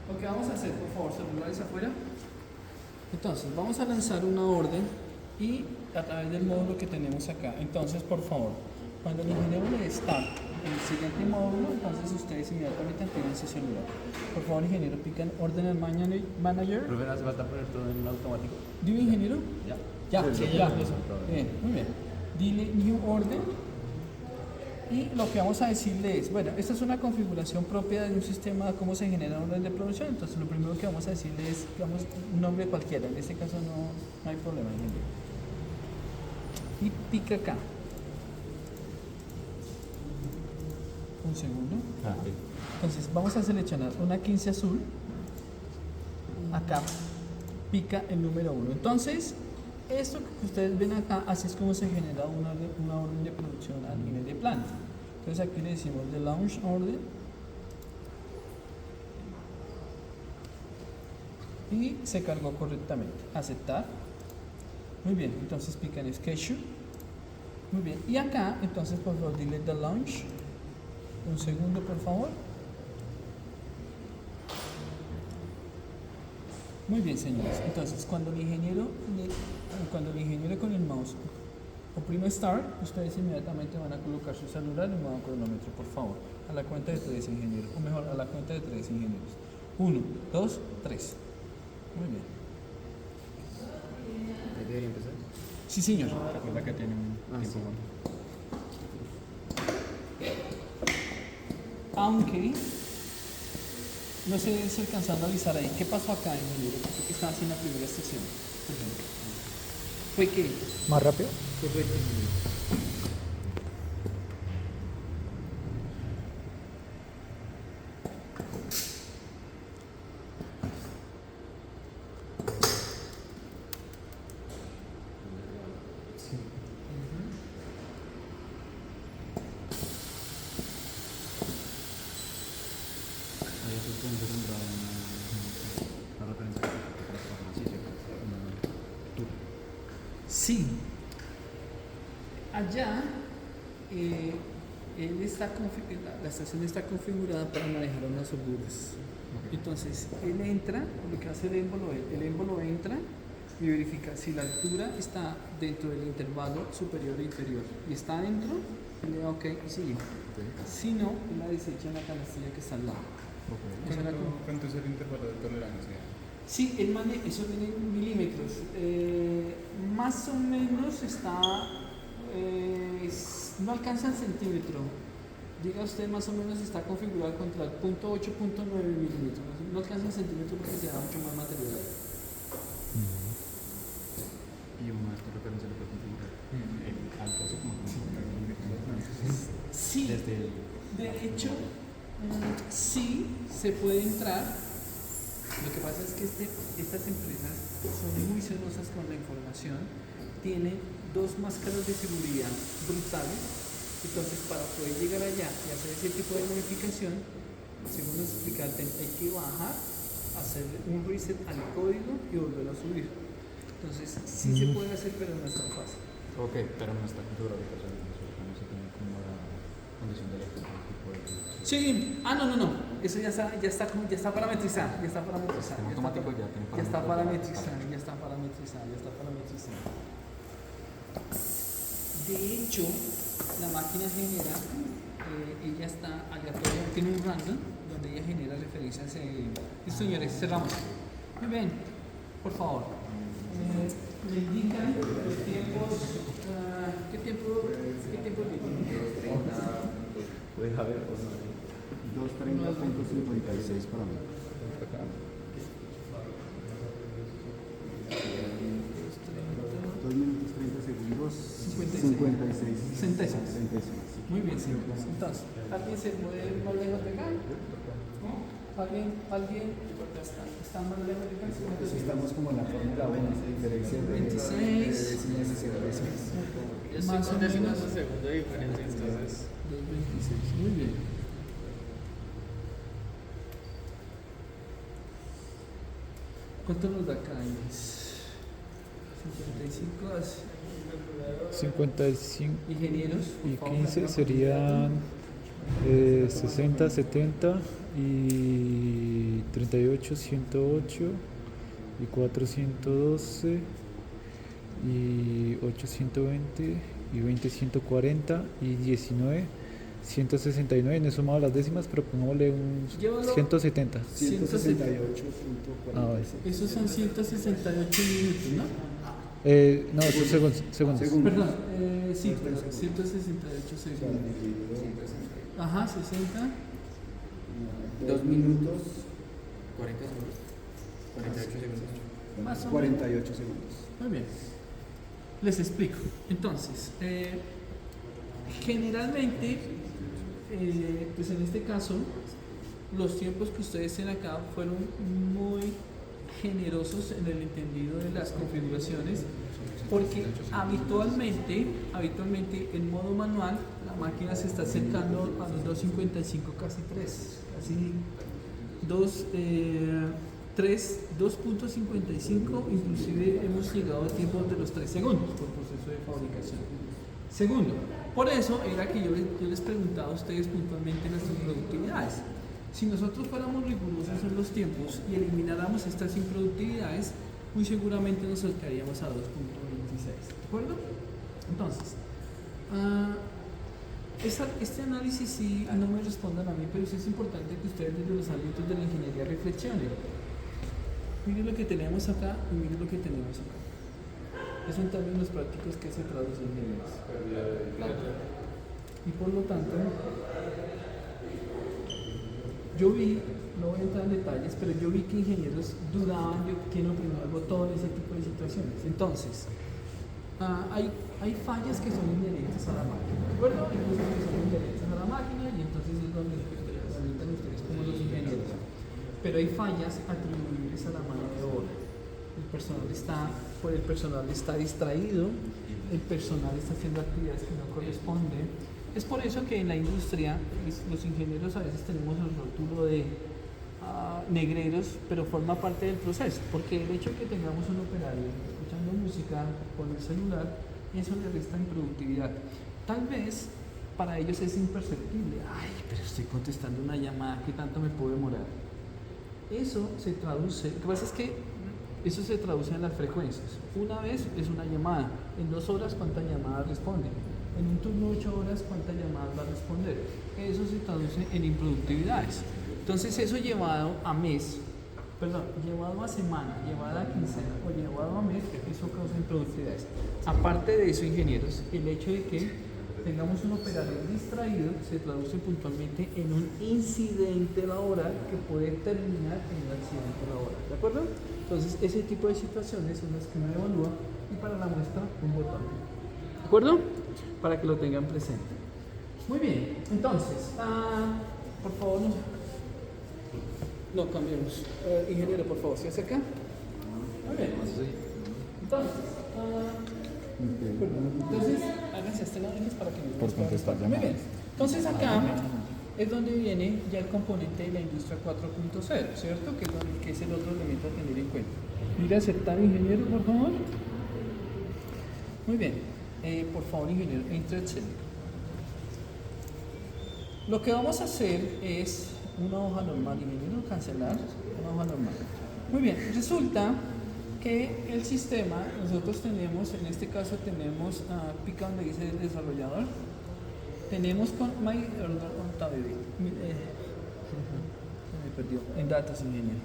lo que vamos a hacer, por favor, celulares afuera. Entonces, vamos a lanzar una orden y a través del módulo que tenemos acá. Entonces, por favor, cuando el ingeniero le start el siguiente módulo, entonces ustedes inmediatamente activan su celular. Por favor, ingeniero, pican Order Manager. Profe, ¿hace falta poner todo en automático? Dime, ingeniero. Ya. Ya, Sí, ya. ya. Bien, muy bien. Dile New Order. Y lo que vamos a decirle es, bueno, esta es una configuración propia de un sistema, cómo se genera un orden de producción. Entonces, lo primero que vamos a decirle es, digamos, un nombre cualquiera. En este caso no hay problema. Y pica acá. Un segundo. Entonces, vamos a seleccionar una 15 azul. Acá pica el número 1. Entonces, esto que ustedes ven acá, así es como se genera una orden de producción a nivel de planta. Entonces aquí le decimos the launch order y se cargó correctamente. Aceptar. Muy bien, entonces pica en schedule. Muy bien, y acá, entonces por favor dile the launch. Un segundo, por favor. Muy bien, señores. Entonces, cuando el ingeniero con el mouse oprime Start, ustedes inmediatamente van a colocar su celular en modo cronómetro, por favor. A la cuenta de 3, ingeniero. O mejor, a la cuenta de 3, ingenieros. 1, 2, 3. Muy bien. ¿Ahí debería empezar? Sí, señor. Recuerda que tiene un tiempo bueno. Aunque no se alcanzó a analizar ahí. ¿Qué pasó acá, ingeniero? ¿Qué fue que estaba haciendo la primera estación? Por ejemplo. ¿Fue qué? ¿Más rápido? Correcto, ingeniero. Ahí eso puede ser una referencia así, Sí. Allá la estación está configurada para manejar unas holduras. Entonces, él entra, lo que hace el émbolo entra y verifica si la altura está dentro del intervalo superior e inferior. Y está dentro, le da OK y sigue. Si no, él la desecha en la canastilla que está al lado. Esa es la ¿Cuánto es el intervalo de tolerancia? Sí, eso viene en milímetros. Más o menos está. No alcanza el centímetro. Diga usted, más o menos está configurado contra el punto 8.9 milímetros. No alcanza el centímetro porque se da mucho más material. Y una esta referencia lo puede configurar en alto, así como Sí, desde el... de hecho, sí se puede entrar. Lo que pasa es que estas empresas son muy celosas con la información. Tienen 2 máscaras de seguridad brutales. Entonces, para poder llegar allá y hacer ese tipo de modificación, según nos explicaste, hay que bajar, hacer un reset al código y volverlo a subir. Entonces, sí se puede hacer, pero no es tan fácil. Ok, pero no está configurado de persona, no se tiene como la condición de electricidad. Sí, no. Eso ya está parametrizado. Ya está parametrizado. En automático ya tiene Ya está parámetros. parametrizado. De hecho, la máquina genera, ella está aleatoria, tiene un random donde ella genera referencias. Listo, señores, cerramos. Muy bien, por favor. Me indican los tiempos. ¿Qué tiempo tiene? Puedes haber o no. 2:30.56 para mí. 2 minutos 30 segundos. 56 centésimos. Muy bien, señores. Entonces, ¿alguien se mueve más lejos de acá? ¿Alguien? Porque está más lejos de acá. Entonces estamos como en la Fórmula 1, diferencia de 26. décimas y centésimas. Yo estoy Más con o décimas menos. de segundo de diferencia, entonces. 2.26, muy bien. ¿Cuánto nos da acá? 55 hace. 55 Ingenieros, por y favor, 15 acá. serían 60, 70 y 38, 108 y 4, 112 y 8, 120 y 20, 140 y 19, 169. No he sumado las décimas, pero pongámosle un Llévalo. 170. 168.46. Ah, vale. Esos son 168 minutos, ¿no? No, segundos. Perdón, sí, 168 segundos. Ajá, 60. 2 minutos, 40 segundos, 48 segundos. Más o menos. 48 segundos. Muy bien. Les explico. Entonces, generalmente, pues en este caso, los tiempos que ustedes tienen acá fueron muy generosos en el entendido de las configuraciones, porque habitualmente en modo manual la máquina se está acercando a los 2.55, casi 3, casi 2.55, inclusive hemos llegado a tiempos de los 3 segundos por proceso de fabricación. Segundo, por eso era que yo les preguntaba a ustedes puntualmente las improductividades. Si nosotros fuéramos rigurosos en los tiempos y elimináramos estas improductividades, muy seguramente nos acercaríamos a 2.26. ¿De acuerdo? Entonces, este análisis sí no me respondan a mí, pero sí es importante que ustedes desde los ámbitos de la ingeniería reflexionen. Miren lo que tenemos acá y miren lo que tenemos acá. Es en términos prácticos que se traducen en ingenieros. Y por lo tanto, yo vi, no voy a entrar en detalles, pero yo vi que ingenieros dudaban de quién oprimía el botón, ese tipo de situaciones. Entonces, hay fallas que son inherentes a la máquina, ¿de acuerdo? Hay cosas que son inherentes a la máquina y entonces es donde ustedes habilitan ustedes como los ingenieros. Pero hay fallas atribuibles a la mano de obra. El personal está distraído, el personal está haciendo actividades que no corresponden. Es por eso que en la industria los ingenieros a veces tenemos el rótulo de negreros, pero forma parte del proceso, porque el hecho de que tengamos un operario escuchando música con el celular, eso le resta improductividad. Tal vez para ellos es imperceptible. Ay, pero estoy contestando una llamada, ¿qué tanto me puedo demorar? Eso se traduce, lo que pasa es que eso se traduce en las frecuencias. Una vez es una llamada, en 2 horas cuántas llamadas responde, en un turno de 8 horas cuántas llamadas va a responder. Eso se traduce en improductividades. Entonces eso llevado a mes, llevado a semana, llevado a quincena o llevado a mes, eso causa improductividades. Aparte de eso, ingenieros, el hecho de que tengamos un operario distraído se traduce puntualmente en un incidente laboral que puede terminar en un accidente laboral, ¿de acuerdo? Entonces ese tipo de situaciones son las que uno evalúa y para la muestra un botón, ¿de acuerdo? Para que lo tengan presente. Muy bien, entonces, por favor, no cambiemos. Ingeniero, por favor, ¿se acerca? Muy bien. Entonces, háganse este lado para que me Por contestar Muy llamadas. bien. Entonces acá es donde viene ya el componente de la industria 4.0, ¿cierto? Que es el otro elemento a tener en cuenta. Mira, aceptar, ingeniero, por favor. Muy bien. Por favor, ingeniero, entre Excel. Lo que vamos a hacer es una hoja normal, ingeniero, cancelar, una hoja normal. Muy bien, resulta que el sistema, nosotros tenemos, en este caso tenemos, pica donde dice el desarrollador, tenemos con se me perdió, en datos, ingeniero.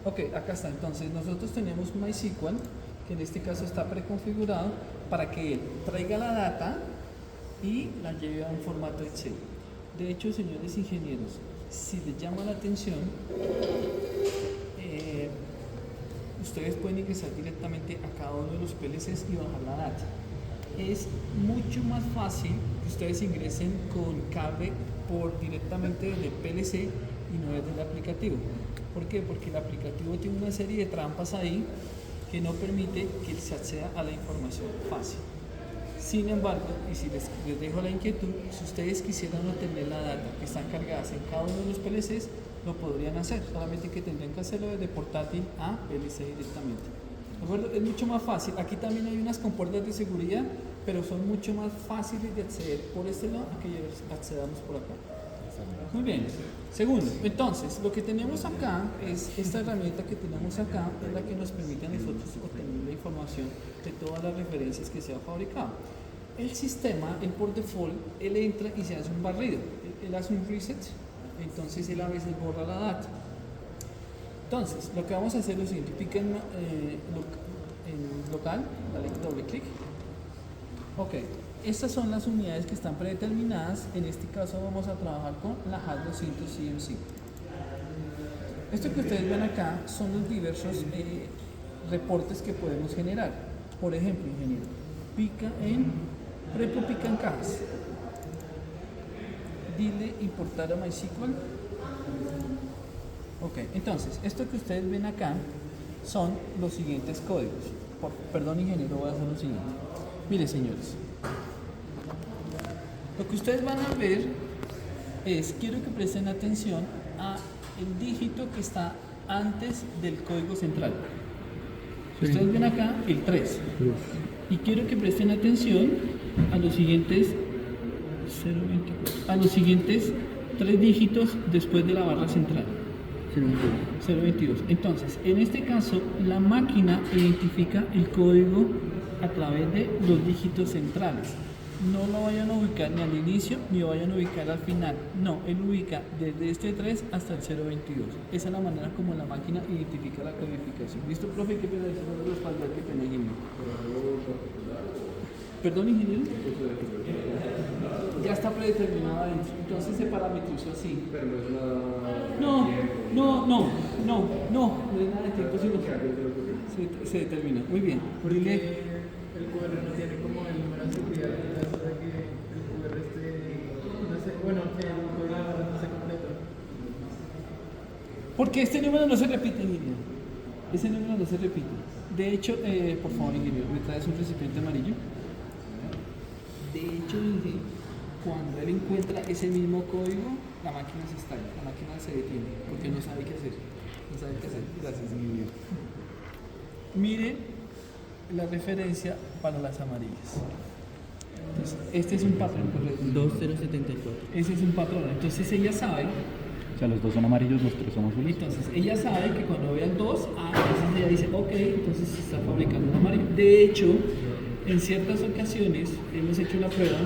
Ok, acá está. Entonces nosotros tenemos MySQL, que en este caso está preconfigurado para que él traiga la data y la lleve a un formato Excel. De hecho, señores ingenieros, si les llama la atención, ustedes pueden ingresar directamente a cada uno de los PLCs y bajar la data. Es mucho más fácil que ustedes ingresen con cable directamente desde el PLC y no desde el aplicativo. ¿Por qué? Porque el aplicativo tiene una serie de trampas ahí que no permite que se acceda a la información fácil. Sin embargo, y si les dejo la inquietud, si ustedes quisieran obtener la data que están cargadas en cada uno de los PLCs, lo podrían hacer, solamente que tendrían que hacerlo desde portátil a PLC directamente. ¿De acuerdo? Es mucho más fácil. Aquí también hay unas compuertas de seguridad, pero son mucho más fáciles de acceder por este lado a que accedamos por acá. Muy bien. Segundo, entonces, lo que tenemos acá es esta herramienta que tenemos acá, es la que nos permite a nosotros obtener la información de todas las referencias que se ha fabricado. El sistema, él por default, él entra y se hace un barrido, él hace un reset, entonces él a veces borra la data. Entonces, lo que vamos a hacer es lo siguiente: pica en local, dale doble clic. Ok, estas son las unidades que están predeterminadas. En este caso vamos a trabajar con la HAL 200 CMC. Esto que ustedes ven acá son los diversos reportes que podemos generar. Por ejemplo, ingeniero, pica en cajas. Dile importar a MySQL. Ok, entonces, esto que ustedes ven acá son los siguientes códigos. Perdón, ingeniero, voy a hacer lo siguiente. Miren, señores, lo que ustedes van a ver es, quiero que presten atención a el dígito que está antes del código central. Ustedes ven acá el 3. Y quiero que presten atención a los siguientes 024, a los siguientes 3 dígitos después de la barra central. 022. Entonces, en este caso, la máquina identifica el código a través de los dígitos centrales. No lo vayan a ubicar ni al inicio ni lo vayan a ubicar al final. No, él ubica desde este 3 hasta el 022. Esa es la manera como la máquina identifica la codificación. ¿Listo, profe? ¿Qué pena decir de respaldar que pena, ingeniero? ¿Perdón, ingeniero? Ya está predeterminado adentro, entonces se parametrizó así. No es nada de tiempo, sino se determina. Muy bien. Dile. El QR no tiene como el número de seguridad en caso de que el QR esté, no sé, bueno, que el código no se completo. Porque este número no se repite, ingeniero. Ese número no se repite. De hecho, por favor, ingeniero, ¿me traes un recipiente amarillo? De hecho, cuando él encuentra ese mismo código, la máquina se estalla, la máquina se detiene, porque no sabe qué hacer. No sabe qué hacer. Gracias, ingeniero. Mire la referencia para las amarillas. Entonces, este es un patrón, correcto. 2074. Ese es un patrón. Entonces ella sabe. O sea, los dos son amarillos, los tres son azules. Entonces ella sabe que cuando vea el 2, entonces ella dice, ok, entonces se está fabricando un amarillo. De hecho, en ciertas ocasiones hemos hecho la prueba.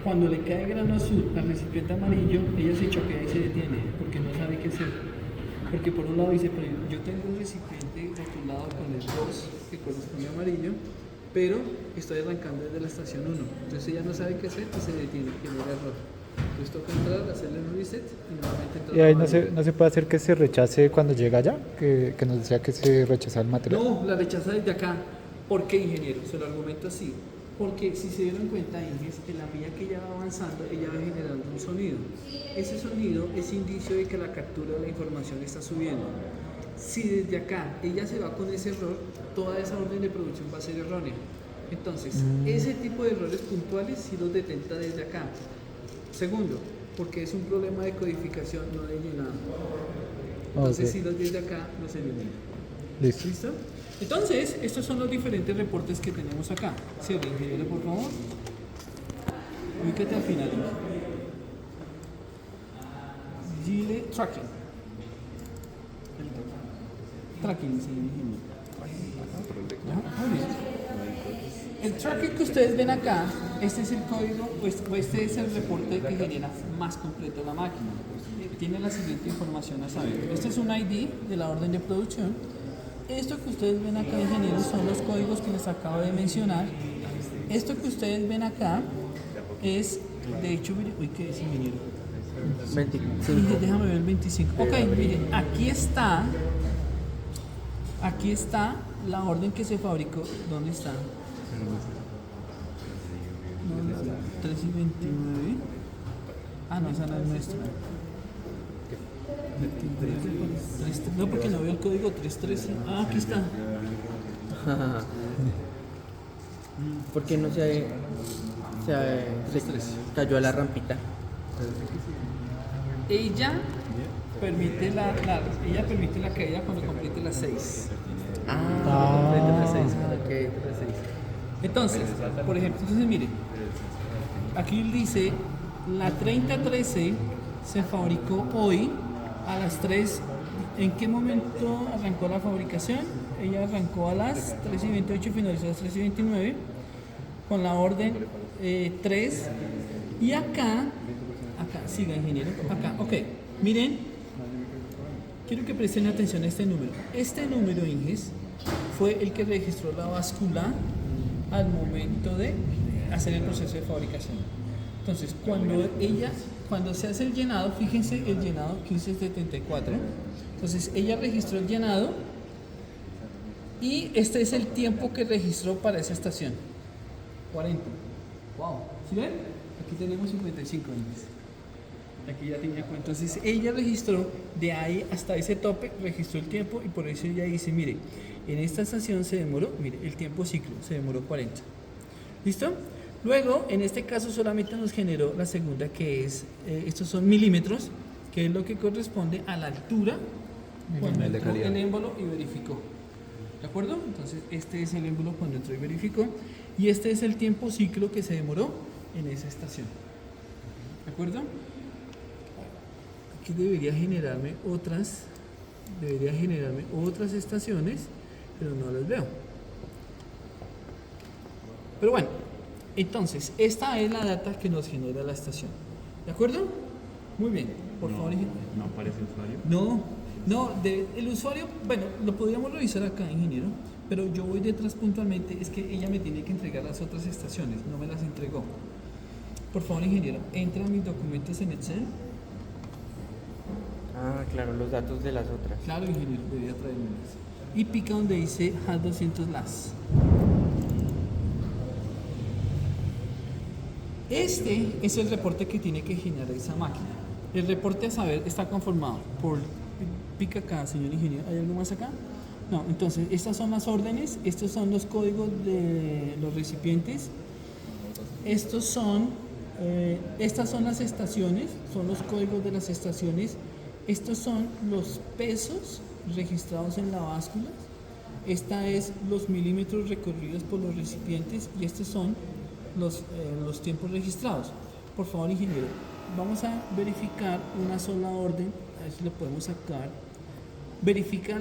Cuando le cae grano azul al recipiente amarillo, ella se choquea y se detiene porque no sabe qué hacer. Porque por un lado dice, pero yo tengo un recipiente rotulado con el 2 que corresponde a amarillo, pero estoy arrancando desde la estación 1. Entonces ella no sabe qué hacer y se detiene, genera error. Entonces toca entrar, hacerle un reset y nuevamente entrar. ¿Y ahí no se puede hacer que se rechace cuando llega allá? Que nos decía que se rechazaba el material. No, la rechaza desde acá. ¿Por qué, ingeniero? Se lo argumento así. Porque si se dieron cuenta, Inges, en la medida que ella va avanzando, ella va generando un sonido. Ese sonido es indicio de que la captura de la información está subiendo. Si desde acá ella se va con ese error, toda esa orden de producción va a ser errónea. Entonces, ese tipo de errores puntuales sí los detecta desde acá. Segundo, porque es un problema de codificación, no de llenado. Entonces, si los desde acá los elimina. ¿Listo? Entonces, estos son los diferentes reportes que tenemos acá. Cierre, ingeniero, por favor. Ubícate al final. Gile tracking. Tracking, sí, ingeniero. El tracking que ustedes ven acá, este es el código, pues este es el reporte que genera más completo la máquina. Tiene la siguiente información a saber. Este es un ID de la orden de producción. Esto que ustedes ven acá, ingenieros, son los códigos que les acabo de mencionar. Esto que ustedes ven acá es, de hecho, uy, ¿qué es, ingeniero? 25. Déjame ver el 25. Ok, miren, aquí está la orden que se fabricó. ¿Dónde está? 3 y 29. Ah, no, esa no es nuestra. No, porque no veo el código 313. Ah, aquí está. ¿Por qué no se cayó a la rampita? Ella permite ella permite la caída cuando complete las 6. Complete las 6. Entonces, por ejemplo, mire, aquí dice, la 3013 se fabricó hoy a las 3. ¿En qué momento arrancó la fabricación? Ella arrancó a las 3:28 y finalizó a las 3:29 con la orden 3. Y acá, siga ingeniero, acá, ok, miren, quiero que presten atención a este número. Este número, Inges, fue el que registró la báscula al momento de hacer el proceso de fabricación. Entonces, cuando se hace el llenado, fíjense el llenado 1574. Entonces, ella registró el llenado y este es el tiempo que registró para esa estación. 40. Wow. ¿Sí ven? Aquí tenemos 55 años. Aquí ya tenía cuenta. Entonces, ella registró de ahí hasta ese tope, registró el tiempo y por eso ella dice, mire, en esta estación se demoró, mire, el tiempo ciclo se demoró 40. ¿Listo? Luego, en este caso solamente nos generó la segunda, que es, estos son milímetros, que es lo que corresponde a la altura cuando entró el émbolo y verificó. ¿De acuerdo? Entonces, este es el émbolo cuando entró y verificó, y este es el tiempo ciclo que se demoró en esa estación. ¿De acuerdo? Aquí debería generarme otras estaciones, pero no las veo. Pero bueno, entonces, esta es la data que nos genera la estación. ¿De acuerdo? Muy bien, por favor. ¿No aparece usuario? No, el usuario, bueno, lo podríamos revisar acá, ingeniero, pero yo voy detrás puntualmente, es que ella me tiene que entregar las otras estaciones, no me las entregó. Por favor, ingeniero, entra a mis documentos en Excel. Ah, claro, los datos de las otras. Claro, ingeniero, debería traerlas. Y pica donde dice HAL 200 LAS. Este es el reporte que tiene que generar esa máquina. El reporte a saber está conformado por, pica acá, señor ingeniero, ¿hay algo más acá? No, entonces estas son las órdenes, estos son los códigos de los recipientes, estas son las estaciones, son los códigos de las estaciones, estos son los pesos registrados en la báscula, esta es los milímetros recorridos por los recipientes y estos son los tiempos registrados. Por favor, ingeniero, vamos a verificar una sola orden, a ver si lo podemos sacar. Verifica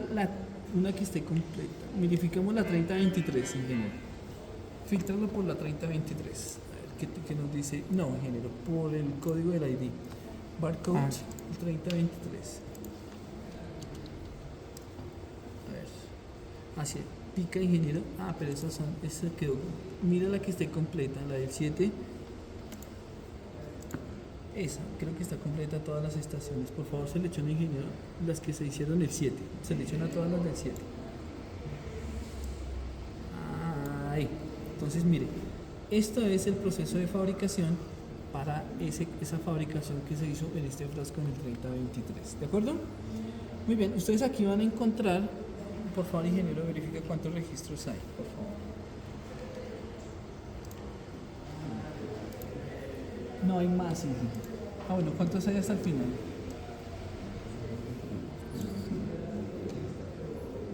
una que esté completa. Verificamos la 3023, ingeniero. Filtrarlo por la 3023. A ver qué nos dice. No, ingeniero, por el código del ID. Barcode 3023. A ver. Así es. Pica, ingeniero. Ah, pero esa quedó. Mira la que esté completa, la del 7. Esa, creo que está completa todas las estaciones. Por favor, selecciona, ingeniero, las que se hicieron el 7. Selecciona todas las del 7. Ahí. Entonces, mire, esto es el proceso de fabricación para esa fabricación que se hizo en este frasco en el 3023. ¿De acuerdo? Muy bien, ustedes aquí van a encontrar, por favor, ingeniero, verifica cuántos registros hay, por favor. No hay más, ingeniero. Ah, bueno, ¿cuántos hay hasta el final?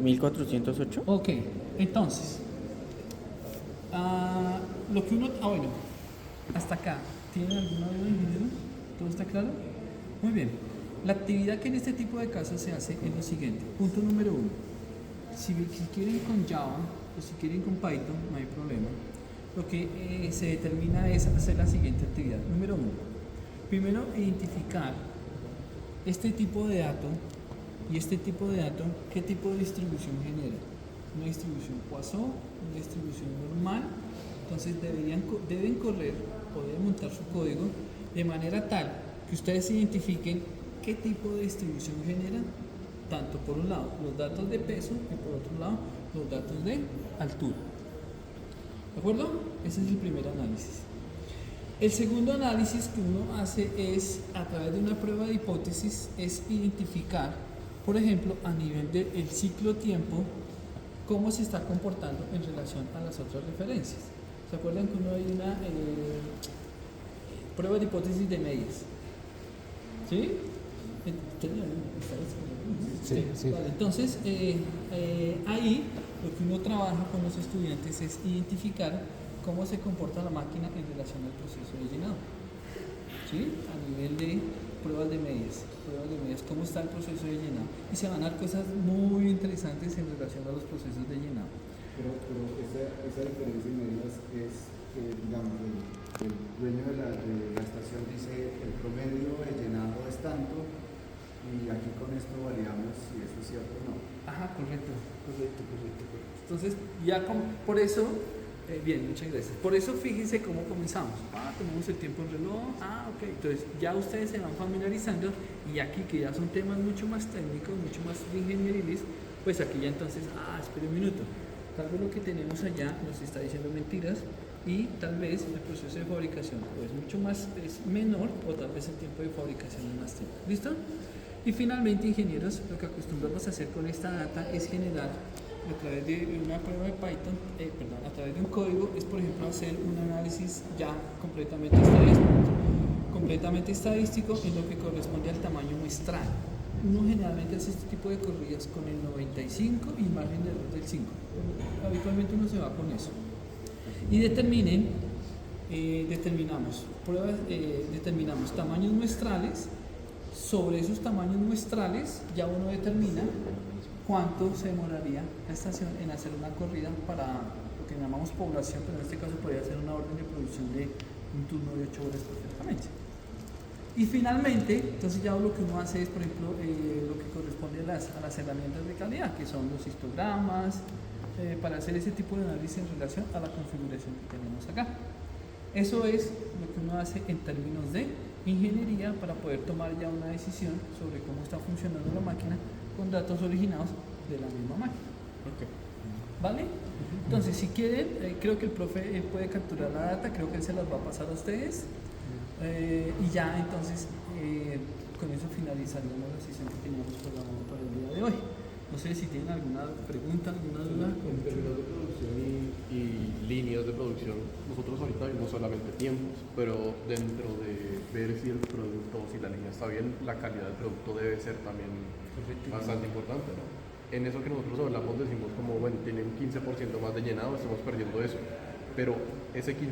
1408. Ok, entonces, lo que uno... bueno, hasta acá. ¿Tienen alguna duda, ingeniero? ¿Todo está claro? Muy bien. La actividad que en este tipo de casas se hace es lo siguiente. Punto número 1. Si quieren con Java o si quieren con Python, no hay problema. Lo que se determina es hacer la siguiente actividad. Número 1. Primero, identificar este tipo de dato y este tipo de dato, qué tipo de distribución genera. Una distribución Poisson, una distribución normal. Entonces deben correr o deben montar su código de manera tal que ustedes identifiquen qué tipo de distribución generan, tanto por un lado los datos de peso y por otro lado los datos de altura. ¿De acuerdo? Ese es el primer análisis. El segundo análisis que uno hace es, a través de una prueba de hipótesis, es identificar, por ejemplo, a nivel del ciclo-tiempo, cómo se está comportando en relación a las otras referencias. ¿Se acuerdan que uno hay una prueba de hipótesis de medias? ¿Sí? Sí. Vale, entonces, ahí lo que uno trabaja con los estudiantes es identificar cómo se comporta la máquina en relación al proceso de llenado. ¿Sí? A nivel de pruebas de medias, cómo está el proceso de llenado. Y se van a dar cosas muy interesantes en relación a los procesos de llenado. Pero esa diferencia en medidas es, digamos, el dueño de la estación dice el promedio de llenado es tanto y aquí con esto variamos si eso es cierto o no. Ajá, correcto. Entonces, por eso, bien, muchas gracias. Por eso fíjense cómo comenzamos. Tenemos el tiempo en reloj. Ok. Entonces, ya ustedes se van familiarizando y aquí que ya son temas mucho más técnicos, mucho más ingenieriles, pues aquí ya entonces, espere un minuto. Tal vez lo que tenemos allá nos está diciendo mentiras y tal vez el proceso de fabricación es menor o tal vez el tiempo de fabricación es más tiempo. ¿Listo? Y finalmente, ingenieros, lo que acostumbramos a hacer con esta data es generar a través de una prueba de Python, a través de un código, es por ejemplo hacer un análisis ya completamente estadístico en lo que corresponde al tamaño muestral. Uno generalmente hace este tipo de corridas con el 95 y margen de error del 5. Habitualmente uno se va con eso. Y determinamos tamaños muestrales. Sobre esos tamaños muestrales ya uno determina cuánto se demoraría la estación en hacer una corrida para lo que llamamos población, pero en este caso podría ser una orden de producción de un turno de 8 horas perfectamente. Y finalmente, entonces ya lo que uno hace es, por ejemplo, lo que corresponde a las herramientas de calidad, que son los histogramas, para hacer ese tipo de análisis en relación a la configuración que tenemos acá. Eso es lo que uno hace en términos de ingeniería para poder tomar ya una decisión sobre cómo está funcionando la máquina con datos originados de la misma máquina. ¿Vale? Entonces, si quieren, creo que el profe puede capturar la data, creo que él se las va a pasar a ustedes. Y ya entonces con eso finalizaríamos la sesión que teníamos programada para el día de hoy. No sé si tienen alguna pregunta, alguna duda. En términos de producción y líneas de producción, nosotros ahorita vimos solamente tiempos, pero dentro de ver si el producto, si la línea está bien, la calidad del producto debe ser también bastante importante, ¿no? En eso que nosotros hablamos decimos como, bueno, tienen 15% más de llenado, estamos perdiendo eso, pero ese 15%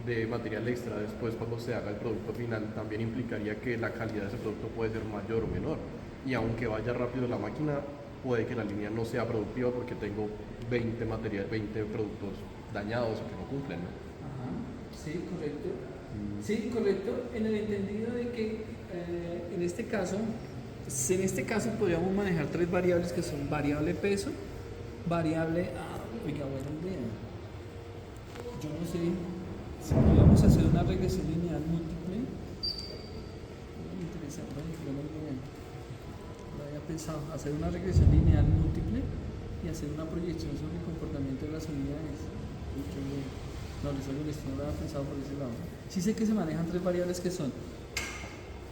de material extra después cuando se haga el producto final también implicaría que la calidad de ese producto puede ser mayor o menor, y aunque vaya rápido la máquina puede que la línea no sea productiva porque tengo 20 productos dañados o que no cumplen, ¿no? Ajá, sí, correcto. Sí, correcto, en el entendido de que en este caso podríamos manejar tres variables que son variable peso, variable, buena idea. Yo no sé si podríamos hacer una regresión lineal múltiple. Interesante, lo había pensado, hacer una regresión lineal múltiple y hacer una proyección sobre el comportamiento de las unidades. No, no lo había pensado por ese lado. Sí sé que se manejan tres variables que son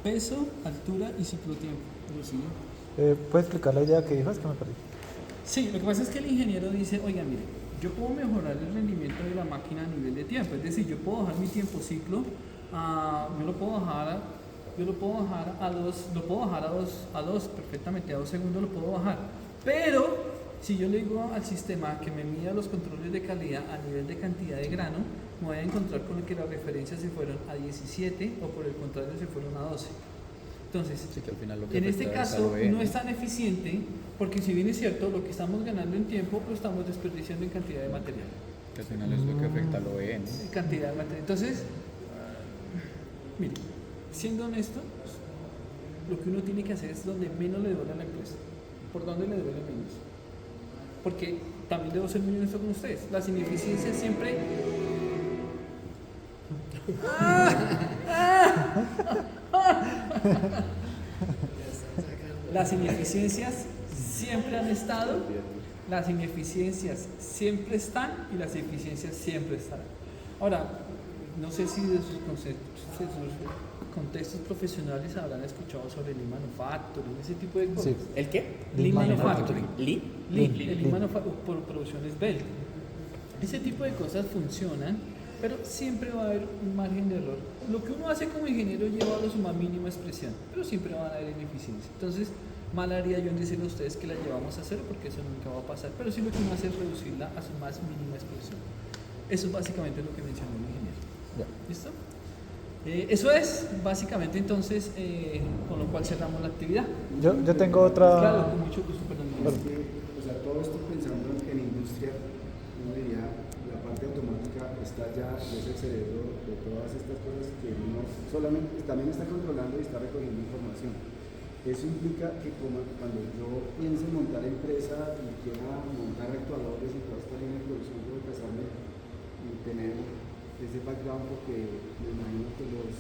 peso, altura y ciclo-tiempo. Pero sí. ¿Puedes explicar la idea que dijo? Es que me perdí. Sí, lo que pasa es que el ingeniero dice, oiga, mire, yo puedo mejorar el rendimiento de la máquina a nivel de tiempo, es decir, yo puedo bajar mi tiempo ciclo, yo lo puedo bajar a 2 perfectamente, a 2 segundos lo puedo bajar, pero si yo le digo al sistema que me mida los controles de calidad a nivel de cantidad de grano, me voy a encontrar con que las referencias se fueron a 17 o por el contrario se fueron a 12. Entonces, Sí, que al final lo que en este afecta es caso al OE, no es tan eficiente porque si bien es cierto, lo que estamos ganando en tiempo lo estamos desperdiciando en cantidad de material. Que al final es lo que afecta al OE, ¿no? En cantidad de material. Entonces, mire, siendo honesto, lo que uno tiene que hacer es donde menos le duele a la empresa. ¿Por dónde le duele menos? Porque también debo ser muy honesto con ustedes. Las ineficiencias siempre... Las ineficiencias siempre han estado, las ineficiencias siempre están y las eficiencias siempre estarán. Ahora, no sé si de sus contextos profesionales habrán escuchado sobre Lean Manufacturing, ese tipo de cosas. Sí. ¿El qué? Lean Manufacturing. ¿Lean? El Lean Manufacturing por producciones Bell. Ese tipo de cosas funcionan, pero siempre va a haber un margen de error. Lo que uno hace como ingeniero lleva a su más mínima expresión, pero siempre van a haber ineficiencias. Entonces, mal haría yo en decirle a ustedes que la llevamos a cero, porque eso nunca va a pasar, pero sí lo que uno hace es reducirla a su más mínima expresión. Eso es básicamente lo que mencionó el ingeniero. ¿Listo? Eso es básicamente entonces con lo cual cerramos la actividad. Yo tengo otra... Claro, con mucho gusto, perdón. Es que, o sea, todo esto pensando en industria, uno diría, la parte automática está ya, es el cerebro de todas estas cosas que uno solamente también está controlando y está recogiendo información. Eso implica que cuando yo piense en montar empresa y quiera montar actuadores y toda esta línea de producción, tengo que casarme y tener ese background, porque me imagino que los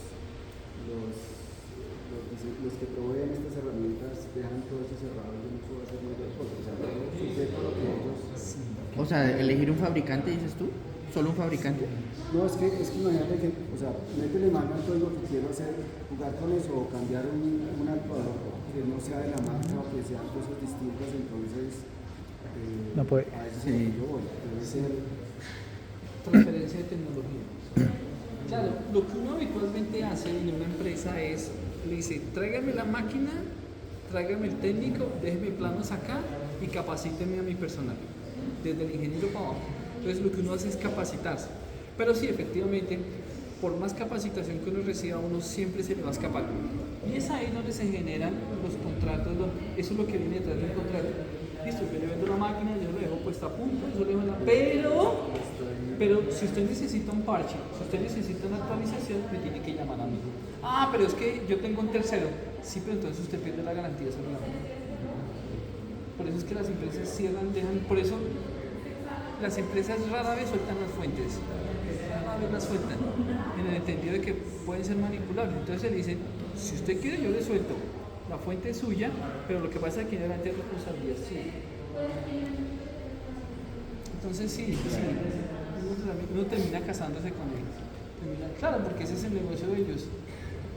que proveen estas herramientas dejan todo eso cerrado. Yo no puedo hacer muchas cosas, o sea, yo sujeto a lo que ellos... O sea, elegir un fabricante, dices tú. ¿Solo un fabricante? No, es que imagínate que, o sea, métele mano al código que quiero hacer, jugar con eso o cambiar un actuador que no sea de la marca o que sean cosas distintas, entonces No puede. a eso es lo que yo voy. Debe ser Transferencia de tecnología. Claro, lo que uno habitualmente hace en una empresa es, le dice, tráigame la máquina, tráigame el técnico, déjeme planos acá y capacíteme a mi personal, desde el ingeniero para abajo. Entonces lo que uno hace es capacitarse. Pero sí, efectivamente, por más capacitación que uno reciba, uno siempre se le va a escapar. Y es ahí donde se generan los contratos, eso es lo que viene detrás de un contrato. Listo, yo le vendo la máquina, yo lo dejo puesta a punto, yo le dejo pero si usted necesita un parche, si usted necesita una actualización, me tiene que llamar a mí. Ah, pero es que yo tengo un tercero. Sí, pero entonces usted pierde la garantía sobre la máquina. Por eso es que las empresas cierran, dejan, por eso las empresas rara vez sueltan las fuentes, rara vez las sueltan, en el entendido de que pueden ser manipulables. Entonces le dicen, si usted quiere yo le suelto, la fuente es suya, pero lo que pasa es que aquí en adelante es responsabilidad suya. Entonces sí, uno termina casándose con ellos. Claro, porque ese es el negocio de ellos.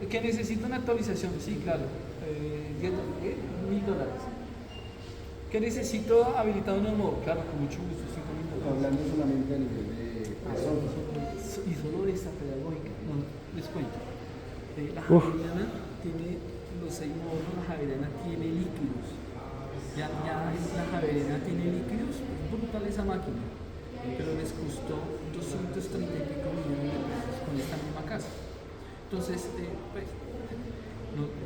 Que necesita una actualización, sí, claro, $10,000. ¿Que necesito habilitar un nuevo? Claro, con mucho gusto, $5,000. hablando solamente a nivel de software. Y solo de esta pedagógica, no, les cuento. La Javeriana tiene los 6 módulos, la Javeriana tiene líquidos. Ya la Javeriana tiene líquidos, es brutal esa máquina, pero les costó 230 y pico millones de pesos con esta misma casa. Entonces,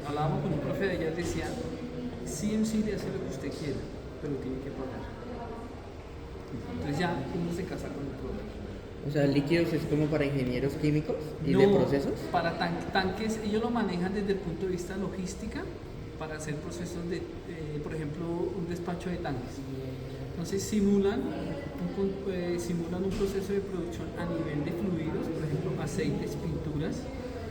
hablábamos con un profe de ella, decía, CMC le hace lo que usted quiera, pero tiene que pagar. Entonces ya uno se casa con el problema. O sea, líquidos es como para ingenieros químicos y No, de procesos. para tanques, ellos lo manejan desde el punto de vista logística para hacer procesos de, por ejemplo, un despacho de tanques. Entonces simulan un proceso de producción a nivel de fluidos, por ejemplo, aceites, pinturas,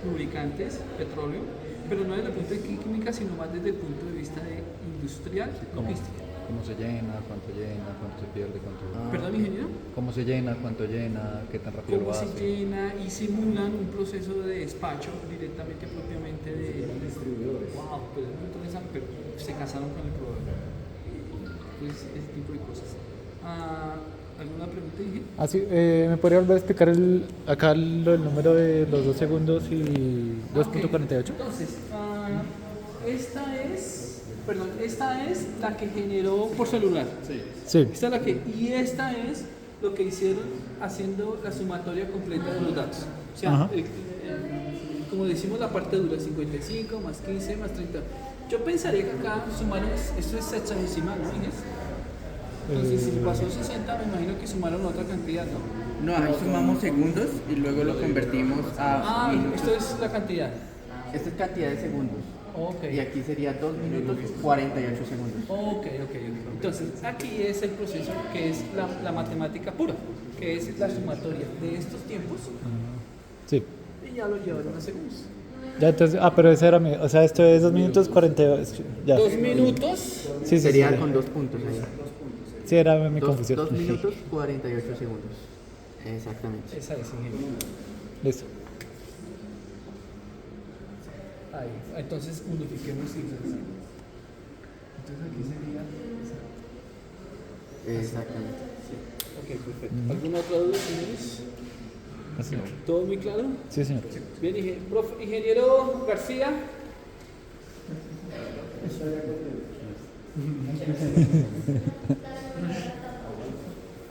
lubricantes, petróleo, pero no desde el punto de química, sino más desde el punto de vista de industrial, logística. ¿Cómo se llena? ¿Cuánto se pierde? ¿Perdón, ingeniero? ¿Cómo se llena? ¿Cuánto llena? ¿Qué tan rápido ¿Cómo lo se hace? llena? Y simulan un proceso de despacho directamente, propiamente de Distribuidores. wow, pero es muy interesante, pero se casaron con el proveedor. Pues ese tipo de cosas. ¿Alguna pregunta, ingeniero? Ah, sí, ¿me podría volver a explicar acá el número de los 2 segundos y 2.48? Entonces, esta es la que generó por celular. Sí. Esta es la que, y esta es lo que hicieron haciendo la sumatoria completa de los datos. O sea, Ajá. como decimos, la parte dura, 55 más 15 más 30. Yo pensaría que acá sumaron, esto es sexagesimal, ¿no? Entonces, si pasó 60, me imagino que sumaron otra cantidad, ¿no? No, ahí sumamos segundos y luego lo convertimos a minutos. Esto es la cantidad. Esta es cantidad de segundos. Ok. Y aquí sería 2 minutos 48 segundos. Ok. Entonces, aquí es el proceso que es la matemática pura, que es la sumatoria de estos tiempos, Sí. y ya lo llevaron a segundos. Ya entonces, pero ese era mi, o sea, esto es 2 minutos 42. Ya. 2 minutos. Sí, Sería sí. con 2 puntos ahí. Sí, era mi confusión. 2 minutos 48 segundos. Exactamente. Esa es, ingeniero. Listo. Ahí. Entonces unifiquemos cifras. Entonces aquí sería. Exactamente. Ok, perfecto. ¿Alguna otra duda, señores? Así. ¿Todo muy claro? Sí, señor. Bien, ingeniero García.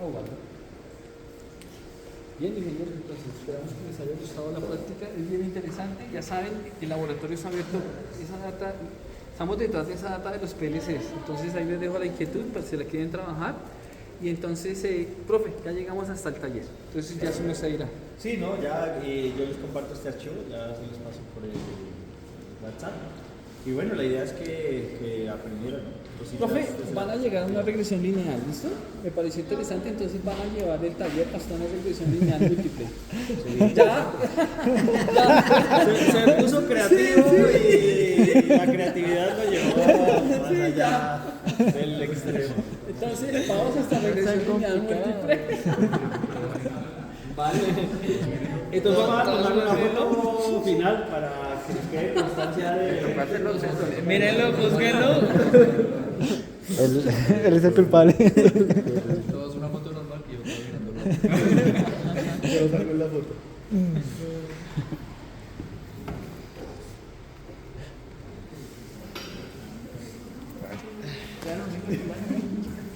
Oh, vale. Bien, ingenieros, entonces esperamos que les haya gustado la práctica. Es bien interesante. Ya saben, el laboratorio está abierto. Esa data, estamos detrás de esa data de los PLCs. Entonces ahí les dejo la inquietud para si la quieren trabajar. Y entonces, profe, ya llegamos hasta el taller. Entonces ya se nos irá. Sí, no, ya yo les comparto este archivo, ya se los paso por el WhatsApp. Y bueno, la idea es que aprendieran, ¿no? Cositas Profe, desde van a llegar a una regresión lineal, ¿listo? Me pareció interesante, entonces van a llevar el taller hasta una regresión lineal múltiple. ¿Ya? Se puso creativo y la creatividad lo llevó más allá del extremo. Entonces, vamos hasta regresión lineal múltiple. Vale. Entonces vamos a tomar una foto final para que nos quede constancia de... Mírenlo, juzguenlo. Él es el culpable. Todos una foto normal y yo estoy mirando. Yo salgo en la foto.